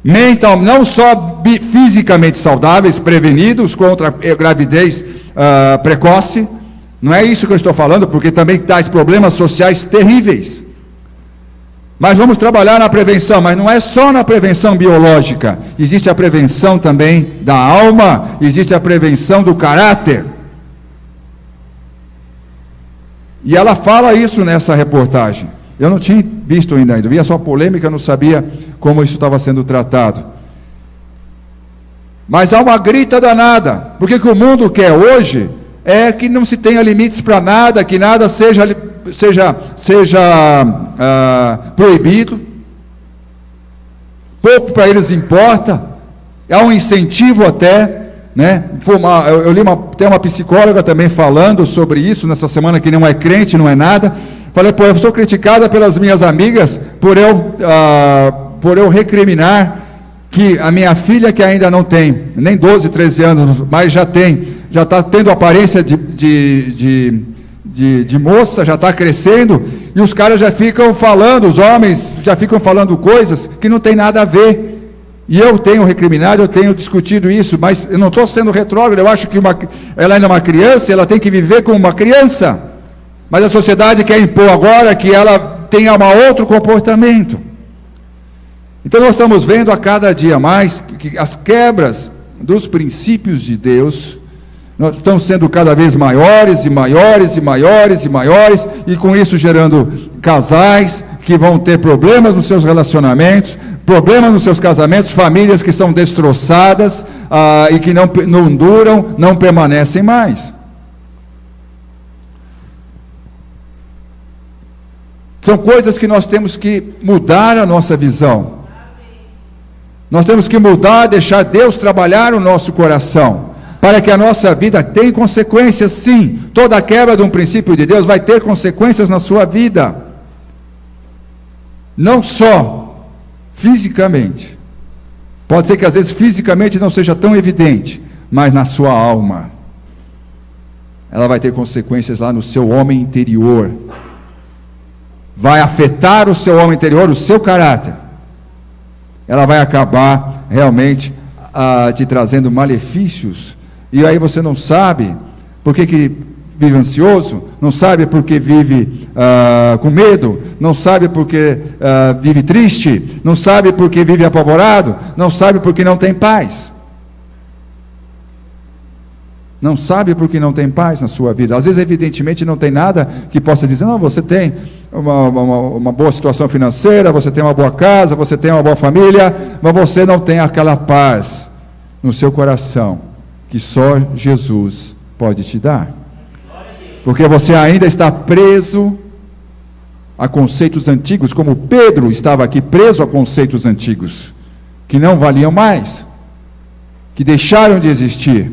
não só fisicamente saudáveis, prevenidos contra a gravidez precoce, não é isso que eu estou falando, porque também traz problemas sociais terríveis. Mas vamos trabalhar na prevenção, mas não é só na prevenção biológica, existe a prevenção também da alma, existe a prevenção do caráter. E ela fala isso nessa reportagem. Eu não tinha visto ainda, via só polêmica, não sabia como isso estava sendo tratado. Mas há uma grita danada, porque o que o mundo quer hoje é que não se tenha limites para nada, que nada seja proibido. Pouco para eles importa, há um incentivo até. Né? Eu li tem uma psicóloga também falando sobre isso nessa semana, que não é crente, não é nada. Falei, eu sou criticada pelas minhas amigas por eu recriminar que a minha filha, que ainda não tem nem 12, 13 anos, mas já está tendo aparência de moça, já está crescendo, e os caras já ficam falando, os homens já ficam falando coisas que não tem nada a ver. E eu tenho recriminado, eu tenho discutido isso, mas eu não estou sendo retrógrado, eu acho que ela ainda é uma criança, ela tem que viver como uma criança, mas a sociedade quer impor agora que ela tenha um outro comportamento. Então nós estamos vendo a cada dia mais que as quebras dos princípios de Deus estão sendo cada vez maiores e maiores e maiores e maiores, e com isso gerando casais que vão ter problemas nos seus relacionamentos, problemas nos seus casamentos, famílias que são destroçadas e que não duram, não permanecem mais. São coisas que nós temos que mudar a nossa visão. Nós temos que mudar, deixar Deus trabalhar o nosso coração, para que a nossa vida tenha consequências, sim. Toda quebra de um princípio de Deus vai ter consequências na sua vida. Não só fisicamente, pode ser que às vezes fisicamente não seja tão evidente, mas na sua alma, ela vai ter consequências lá no seu homem interior, vai afetar o seu homem interior, o seu caráter, ela vai acabar realmente te trazendo malefícios, e aí você não sabe por que vive ansioso, não sabe porque vive com medo, não sabe porque vive triste, não sabe porque vive apavorado, não sabe porque não tem paz. Não sabe porque não tem paz na sua vida. Às vezes, evidentemente, não tem nada que possa dizer, não, você tem uma boa situação financeira, você tem uma boa casa, você tem uma boa família, mas você não tem aquela paz no seu coração que só Jesus pode te dar. Porque você ainda está preso a conceitos antigos, como Pedro estava aqui preso a conceitos antigos, que não valiam mais, que deixaram de existir,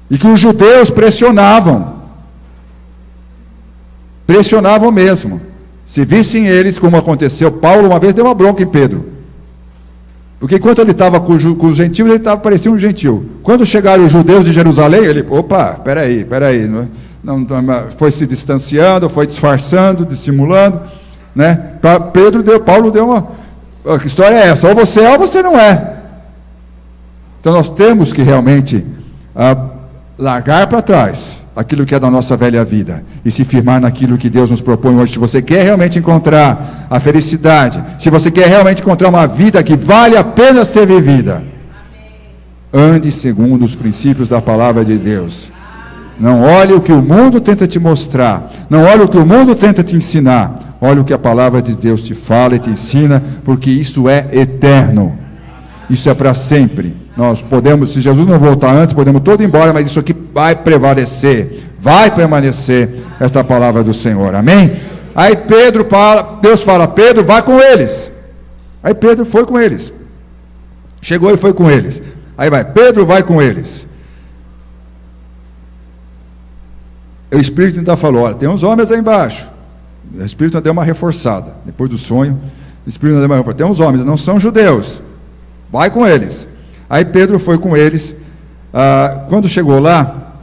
e que os judeus pressionavam mesmo. Se vissem eles, como aconteceu, Paulo uma vez deu uma bronca em Pedro, porque enquanto ele estava com os gentios, ele parecia um gentil. Quando chegaram os judeus de Jerusalém, ele, opa, peraí, foi se distanciando, foi disfarçando, dissimulando, né? Paulo deu uma... A história é essa, ou você é ou você não é. Então nós temos que realmente largar para trás aquilo que é da nossa velha vida e se firmar naquilo que Deus nos propõe hoje. Se você quer realmente encontrar a felicidade, se você quer realmente encontrar uma vida que vale a pena ser vivida, ande segundo os princípios da palavra de Deus. Não olhe o que o mundo tenta te mostrar, não olhe o que o mundo tenta te ensinar, olhe o que a palavra de Deus te fala e te ensina, porque isso é eterno, isso é para sempre. Nós podemos, se Jesus não voltar antes, podemos todo ir embora, mas isso aqui vai prevalecer, vai permanecer esta palavra do Senhor, amém? Aí Pedro fala, Deus fala, Pedro, vai com eles. Aí Pedro foi com eles, chegou e foi com eles. Aí vai, Pedro vai com eles. O Espírito ainda falou, olha, tem uns homens aí embaixo. O Espírito ainda deu uma reforçada, depois do sonho, o Espírito ainda deu uma reforçada. Tem uns homens, não são judeus, vai com eles. Aí Pedro foi com eles. Quando chegou lá,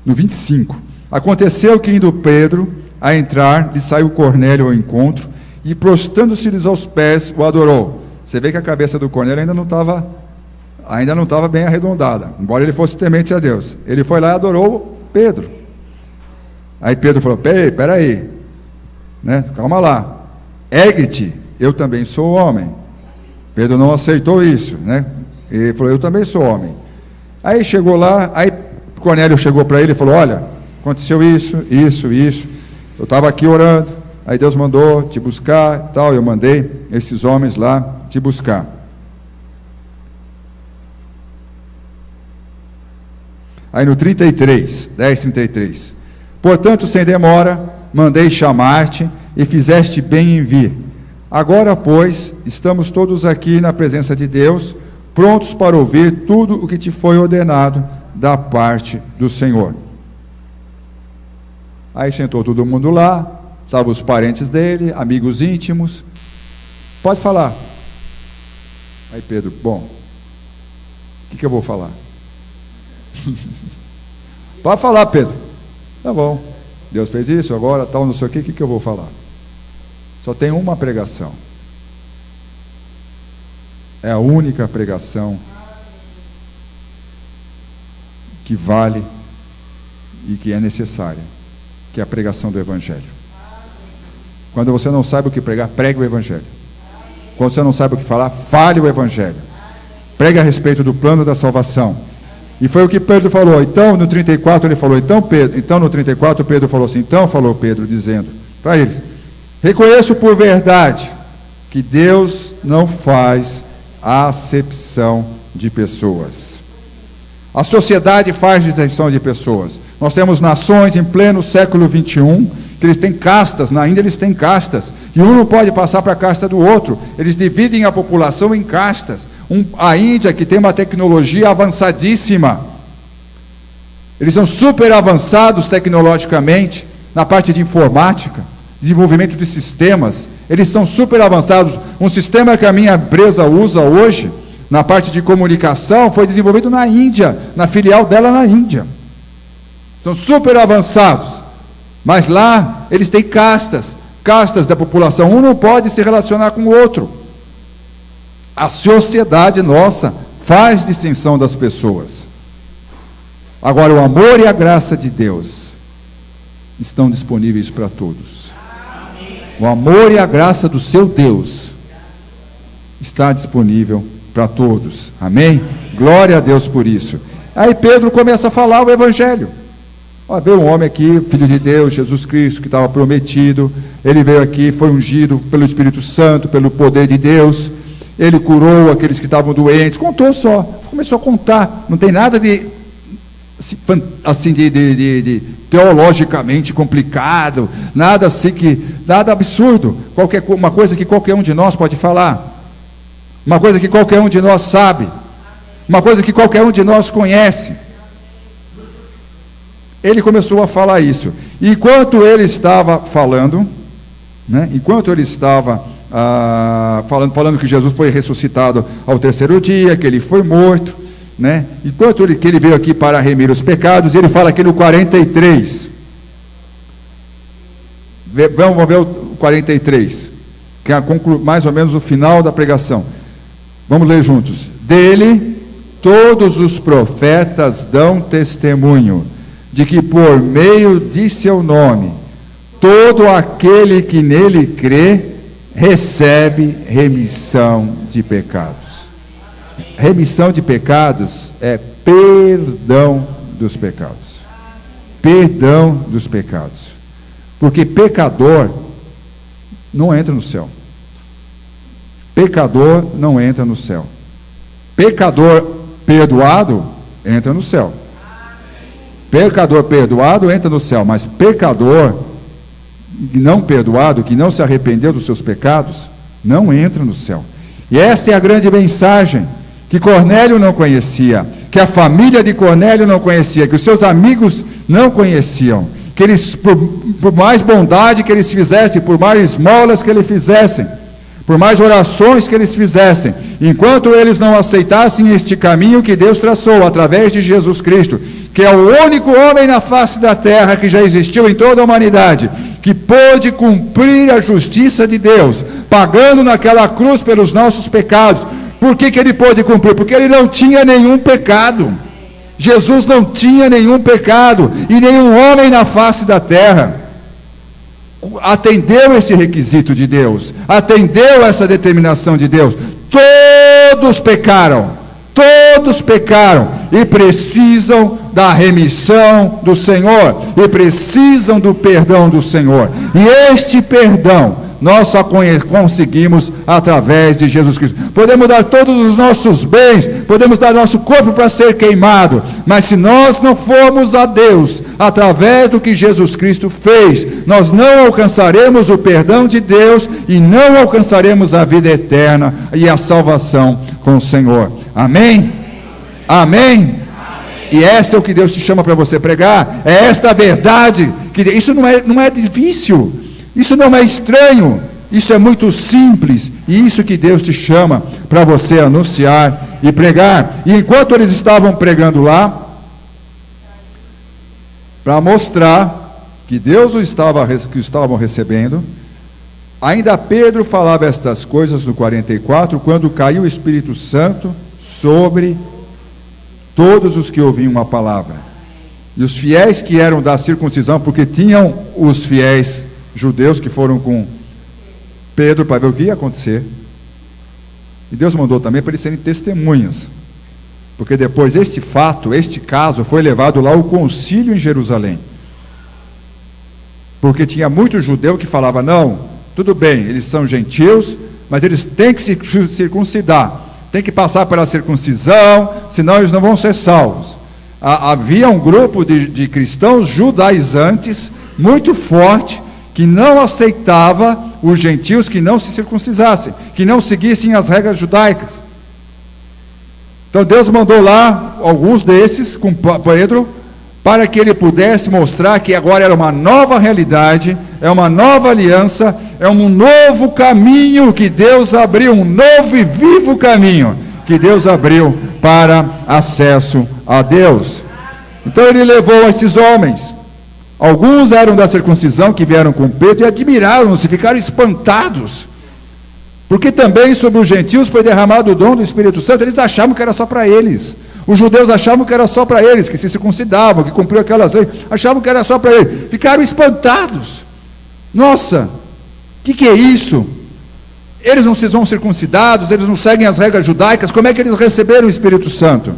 no 25, aconteceu que indo Pedro a entrar, lhe saiu Cornélio ao encontro, e prostrando-se-lhes aos pés, o adorou. Você vê que a cabeça do Cornélio ainda não estava bem arredondada, embora ele fosse temente a Deus. Ele foi lá e adorou Pedro. Aí Pedro falou, peraí, né? Calma lá, ergue-te, eu também sou homem. Pedro não aceitou isso, né? Ele falou, eu também sou homem. Aí chegou lá, aí Cornélio chegou para ele e falou, olha, aconteceu isso, eu estava aqui orando, aí Deus mandou te buscar e tal, eu mandei esses homens lá te buscar. Aí no 33, 10:33, portanto, sem demora, mandei chamar-te e fizeste bem em vir. Agora, pois, estamos todos aqui na presença de Deus, prontos para ouvir tudo o que te foi ordenado da parte do Senhor. Aí sentou todo mundo lá, estavam os parentes dele, amigos íntimos. Pode falar. Aí Pedro, bom, o que eu vou falar? Pode falar, Pedro. Tá bom, Deus fez isso, agora tal, não sei o que eu vou falar? Só tem uma pregação. É a única pregação que vale e que é necessária, que é a pregação do Evangelho. Quando você não sabe o que pregar, pregue o Evangelho. Quando você não sabe o que falar, fale o Evangelho. Pregue a respeito do plano da salvação. E foi o que Pedro falou. Então, no 34, ele falou, então no 34, Pedro falou assim, então falou Pedro, dizendo para eles, reconheço por verdade que Deus não faz acepção de pessoas. A sociedade faz distinção de pessoas. Nós temos nações em pleno século 21, que eles têm castas, na Índia eles têm castas, e um não pode passar para a casta do outro, eles dividem a população em castas. A Índia, que tem uma tecnologia avançadíssima, eles são super avançados tecnologicamente, na parte de informática, desenvolvimento de sistemas, eles são super avançados. Um sistema que a minha empresa usa hoje, na parte de comunicação, foi desenvolvido na Índia, na filial dela na Índia. São super avançados, mas lá eles têm castas da população, um não pode se relacionar com o outro. A sociedade nossa faz distinção das pessoas. Agora, o amor e a graça de Deus estão disponíveis para todos. O amor e a graça do seu Deus está disponível para todos. Amém? Glória a Deus por isso. Aí Pedro começa a falar o Evangelho. Veio um homem aqui, Filho de Deus, Jesus Cristo, que estava prometido. Ele veio aqui, foi ungido pelo Espírito Santo, pelo poder de Deus. Ele curou aqueles que estavam doentes. Contou só, começou a contar. Não tem nada de assim de teologicamente complicado, nada assim nada absurdo, uma coisa que qualquer um de nós pode falar, uma coisa que qualquer um de nós sabe, uma coisa que qualquer um de nós conhece. Ele começou a falar isso. E enquanto ele estava falando, né, enquanto ele estava falando que Jesus foi ressuscitado ao terceiro dia, que ele foi morto, né, enquanto que ele veio aqui para remir os pecados, ele fala aqui no 43. Vamos ver o 43, que é mais ou menos o final da pregação. Vamos ler juntos. Dele, todos os profetas dão testemunho de que por meio de seu nome, todo aquele que nele crê, recebe remissão de pecados. Remissão de pecados é perdão dos pecados. Perdão dos pecados. Porque pecador não entra no céu. Pecador não entra no céu. Pecador perdoado entra no céu. Pecador perdoado entra no céu, mas pecador não perdoado, que não se arrependeu dos seus pecados, não entra no céu. E esta é a grande mensagem que Cornélio não conhecia, que a família de Cornélio não conhecia, que os seus amigos não conheciam, que eles, por mais bondade que eles fizessem, por mais esmolas que eles fizessem, por mais orações que eles fizessem, enquanto eles não aceitassem este caminho que Deus traçou através de Jesus Cristo, que é o único homem na face da terra que já existiu em toda a humanidade, que pôde cumprir a justiça de Deus, pagando naquela cruz pelos nossos pecados. Por que ele pôde cumprir? Porque ele não tinha nenhum pecado. Jesus não tinha nenhum pecado, e nenhum homem na face da terra atendeu esse requisito de Deus, atendeu essa determinação de Deus. Todos pecaram e precisam da remissão do Senhor, e precisam do perdão do Senhor, e este perdão nós só conseguimos através de Jesus Cristo. Podemos dar todos os nossos bens, podemos dar nosso corpo para ser queimado, mas se nós não formos a Deus através do que Jesus Cristo fez, nós não alcançaremos o perdão de Deus e não alcançaremos a vida eterna e a salvação com o Senhor. Amém? Amém? E essa é o que Deus te chama para você pregar, é esta verdade, que isso não é difícil, isso não é estranho, isso é muito simples, e isso que Deus te chama para você anunciar e pregar. E enquanto eles estavam pregando lá, para mostrar que Deus que estavam recebendo, ainda Pedro falava estas coisas no 44, quando caiu o Espírito Santo sobre todos os que ouviam a palavra. E os fiéis que eram da circuncisão, porque tinham os fiéis judeus que foram com Pedro para ver o que ia acontecer. E Deus mandou também para eles serem testemunhas. Porque depois este caso, foi levado lá ao concílio em Jerusalém. Porque tinha muito judeu que falava, não, tudo bem, eles são gentios, mas eles têm que se circuncidar, têm que passar pela circuncisão, senão eles não vão ser salvos. Havia um grupo de cristãos judaizantes muito forte, que não aceitava os gentios que não se circuncidassem, que não seguissem as regras judaicas. Então Deus mandou lá alguns desses com Pedro, para que ele pudesse mostrar que agora era uma nova realidade, é uma nova aliança, é um novo caminho que Deus abriu, um novo e vivo caminho que Deus abriu para acesso a Deus. Então ele levou esses homens. Alguns eram da circuncisão que vieram com Pedro e admiraram-se, ficaram espantados, porque também sobre os gentios foi derramado o dom do Espírito Santo. Eles achavam que era só para eles, os judeus achavam que era só para eles, que se circuncidavam, que cumpriam aquelas leis, achavam que era só para eles, ficaram espantados. Nossa, o que é isso? Eles não se são circuncidados, eles não seguem as regras judaicas, como é que eles receberam o Espírito Santo?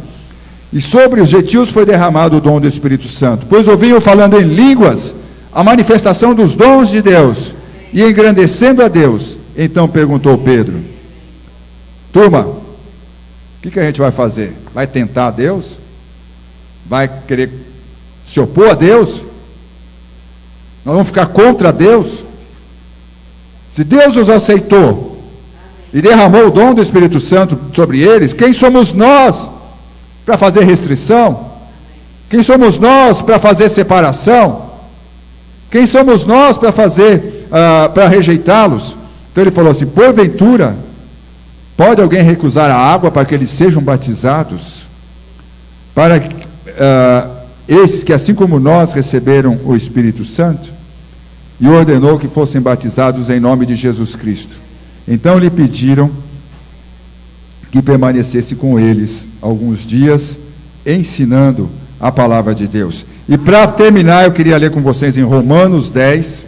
E sobre os gentios foi derramado o dom do Espírito Santo, pois ouviam falando em línguas a manifestação dos dons de Deus, e engrandecendo a Deus. Então perguntou Pedro, turma, o que a gente vai fazer? Vai tentar a Deus? vai querer se opor a Deus? Nós vamos ficar contra Deus? Se Deus os aceitou e derramou o dom do Espírito Santo sobre eles, quem somos nós para fazer restrição? Quem somos nós para fazer separação? Quem somos nós para fazer, para rejeitá-los? Então ele falou assim: porventura, pode alguém recusar a água para que eles sejam batizados? Para esses que, assim como nós, receberam o Espírito Santo? E ordenou que fossem batizados em nome de Jesus Cristo. Então lhe pediram que permanecesse com eles alguns dias, ensinando a palavra de Deus. E para terminar, eu queria ler com vocês em Romanos 10.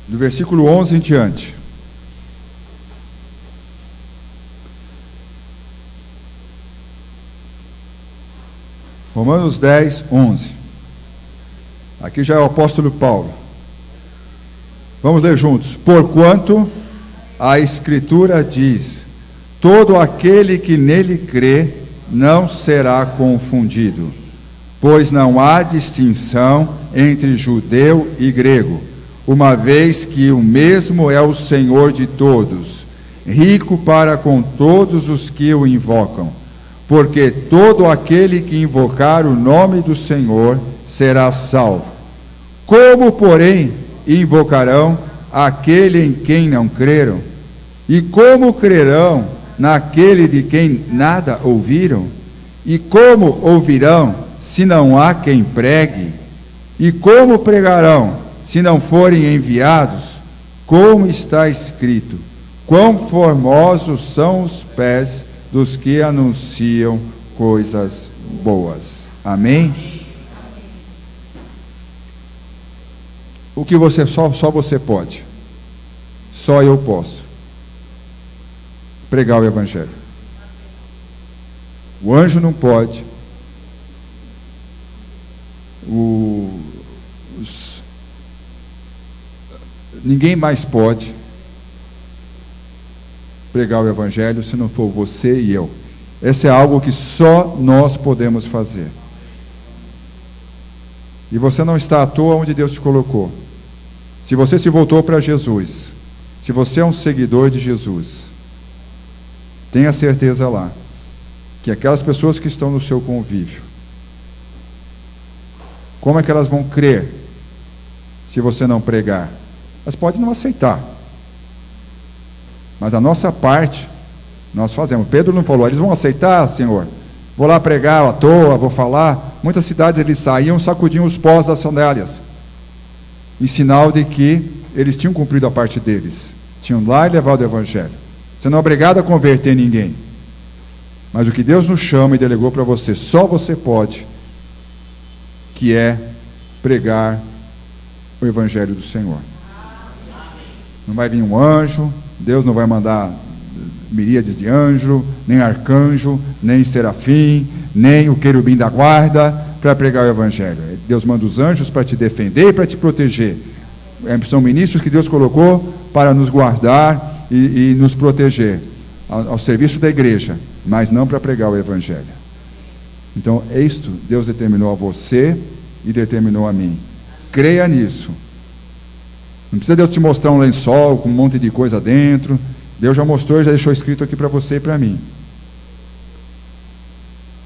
Do versículo 11 em diante. Romanos 10, 11. Aqui já é o apóstolo Paulo. Vamos ler juntos. Porquanto a Escritura diz: todo aquele que nele crê não será confundido, pois não há distinção entre judeu e grego, uma vez que o mesmo é o Senhor de todos, rico para com todos os que o invocam, porque todo aquele que invocar o nome do Senhor será salvo. Como, porém, invocarão aquele em quem não creram? E como crerão naquele de quem nada ouviram? E como ouvirão, se não há quem pregue? E como pregarão, se não forem enviados? Como está escrito: quão formosos são os pés dos que anunciam coisas boas. Amém? O que você só você pode, só eu posso pregar o Evangelho. O anjo não pode, ninguém mais pode pregar o Evangelho se não for você e eu. Esse é algo que só nós podemos fazer. E você não está à toa onde Deus te colocou. Se você se voltou para Jesus, se você é um seguidor de Jesus, tenha certeza lá que aquelas pessoas que estão no seu convívio, como é que elas vão crer se você não pregar? Elas podem não aceitar, mas a nossa parte nós fazemos. Pedro não falou: eles vão aceitar, Senhor? Vou lá pregar à toa, vou falar. Muitas cidades eles saíam, sacudiam os pós das sandálias, em sinal de que eles tinham cumprido a parte deles, tinham lá e levado o Evangelho. Você não é obrigado a converter ninguém, mas o que Deus nos chama e delegou para você, só você pode, que é pregar o Evangelho do Senhor. Não vai vir um anjo, Deus não vai mandar miríades de anjo, nem arcanjo, nem serafim, nem o querubim da guarda para pregar o Evangelho. Deus manda os anjos para te defender e para te proteger. São ministros que Deus colocou para nos guardar e nos proteger, ao serviço da igreja, mas não para pregar o Evangelho. Então, isto Deus determinou a você e determinou a mim. Creia nisso. Não precisa Deus te mostrar um lençol com um monte de coisa dentro. Deus já mostrou e já deixou escrito aqui para você e para mim.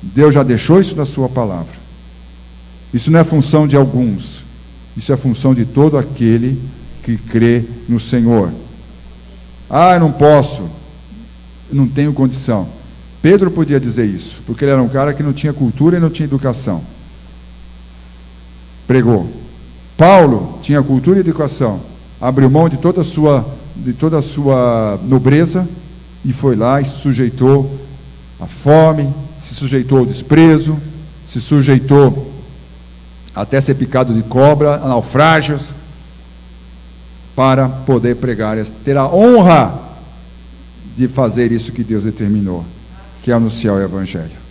Deus já deixou isso na sua palavra. Isso não é função de alguns, isso é função de todo aquele que crê no Senhor. Ah, eu não posso, eu não tenho condição. Pedro podia dizer isso, porque ele era um cara que não tinha cultura e não tinha educação. Pregou. Paulo tinha cultura e educação, abriu mão de toda a sua nobreza e foi lá e se sujeitou à fome, se sujeitou ao desprezo, se sujeitou até ser picado de cobra, a naufrágios, para poder pregar, ter a honra de fazer isso que Deus determinou, que é anunciar o Evangelho.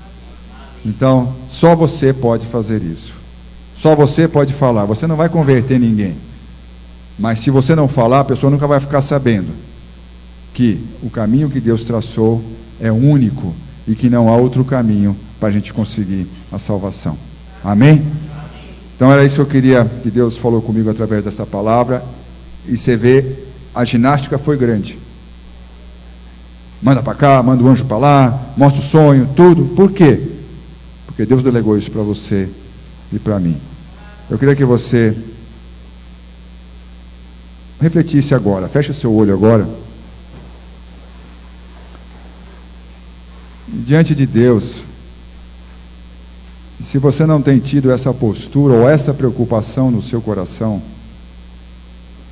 Então, só você pode fazer isso. Só você pode falar. Você não vai converter ninguém. Mas se você não falar, a pessoa nunca vai ficar sabendo que o caminho que Deus traçou é único e que não há outro caminho para a gente conseguir a salvação. Amém? Então era isso que eu queria, que Deus falou comigo através dessa palavra. E você vê, a ginástica foi grande. Manda para cá, manda o anjo para lá, mostra o sonho, tudo. Por quê? Porque Deus delegou isso para você e para mim. Eu queria que você refletisse agora, feche o seu olho agora. Diante de Deus, se você não tem tido essa postura ou essa preocupação no seu coração,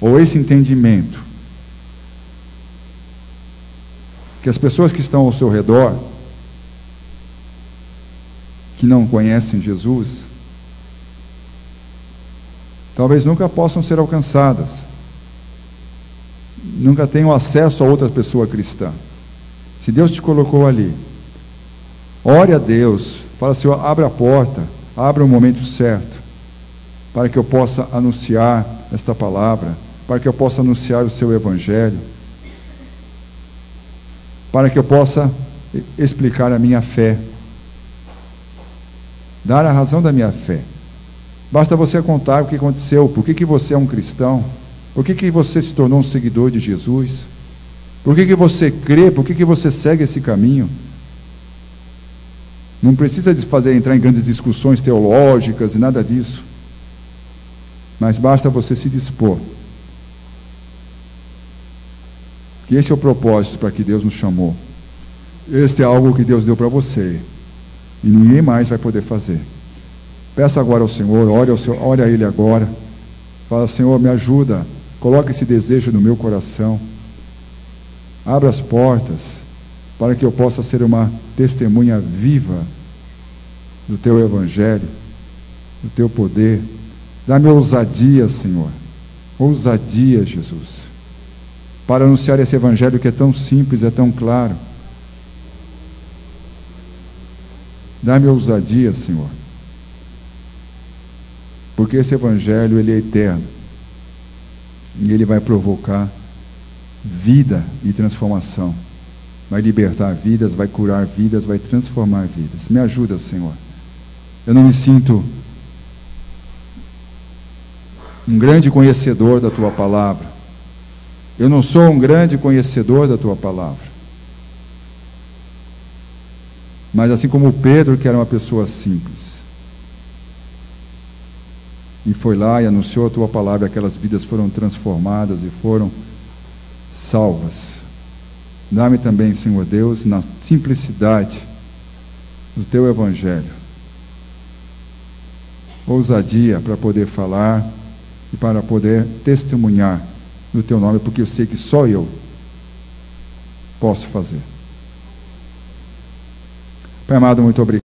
ou esse entendimento, que as pessoas que estão ao seu redor, que não conhecem Jesus, talvez nunca possam ser alcançadas, nunca tenham acesso a outra pessoa cristã. Se Deus te colocou ali, ore a Deus, fala: Senhor, abra a porta, abra o momento certo, para que eu possa anunciar esta palavra, para que eu possa anunciar o seu Evangelho, para que eu possa explicar a minha fé, dar a razão da minha fé. Basta você contar o que aconteceu, por que você é um cristão, por que você se tornou um seguidor de Jesus, por que você crê, por que você segue esse caminho. Não precisa entrar em grandes discussões teológicas e nada disso, mas basta você se dispor, que esse é o propósito para que Deus nos chamou. Este é algo que Deus deu para você, e ninguém mais vai poder fazer. Peça agora ao Senhor, ore a Ele agora, fala: Senhor, me ajuda, coloque esse desejo no meu coração, abra as portas, para que eu possa ser uma testemunha viva do Teu Evangelho, do Teu poder. Dá-me ousadia, Senhor, ousadia, Jesus, para anunciar esse Evangelho que é tão simples, é tão claro. Dá-me ousadia, Senhor, porque esse Evangelho, ele é eterno, e ele vai provocar vida e transformação, vai libertar vidas, vai curar vidas, vai transformar vidas. Me ajuda, Senhor. Eu não me sinto um grande conhecedor da Tua palavra, eu não sou um grande conhecedor da Tua palavra, mas assim como Pedro, que era uma pessoa simples, e foi lá e anunciou a Tua palavra, aquelas vidas foram transformadas e foram salvas. Dá-me também, Senhor Deus, na simplicidade do Teu Evangelho, ousadia para poder falar e para poder testemunhar do Teu nome, porque eu sei que só eu posso fazer. Pai amado, muito obrigado.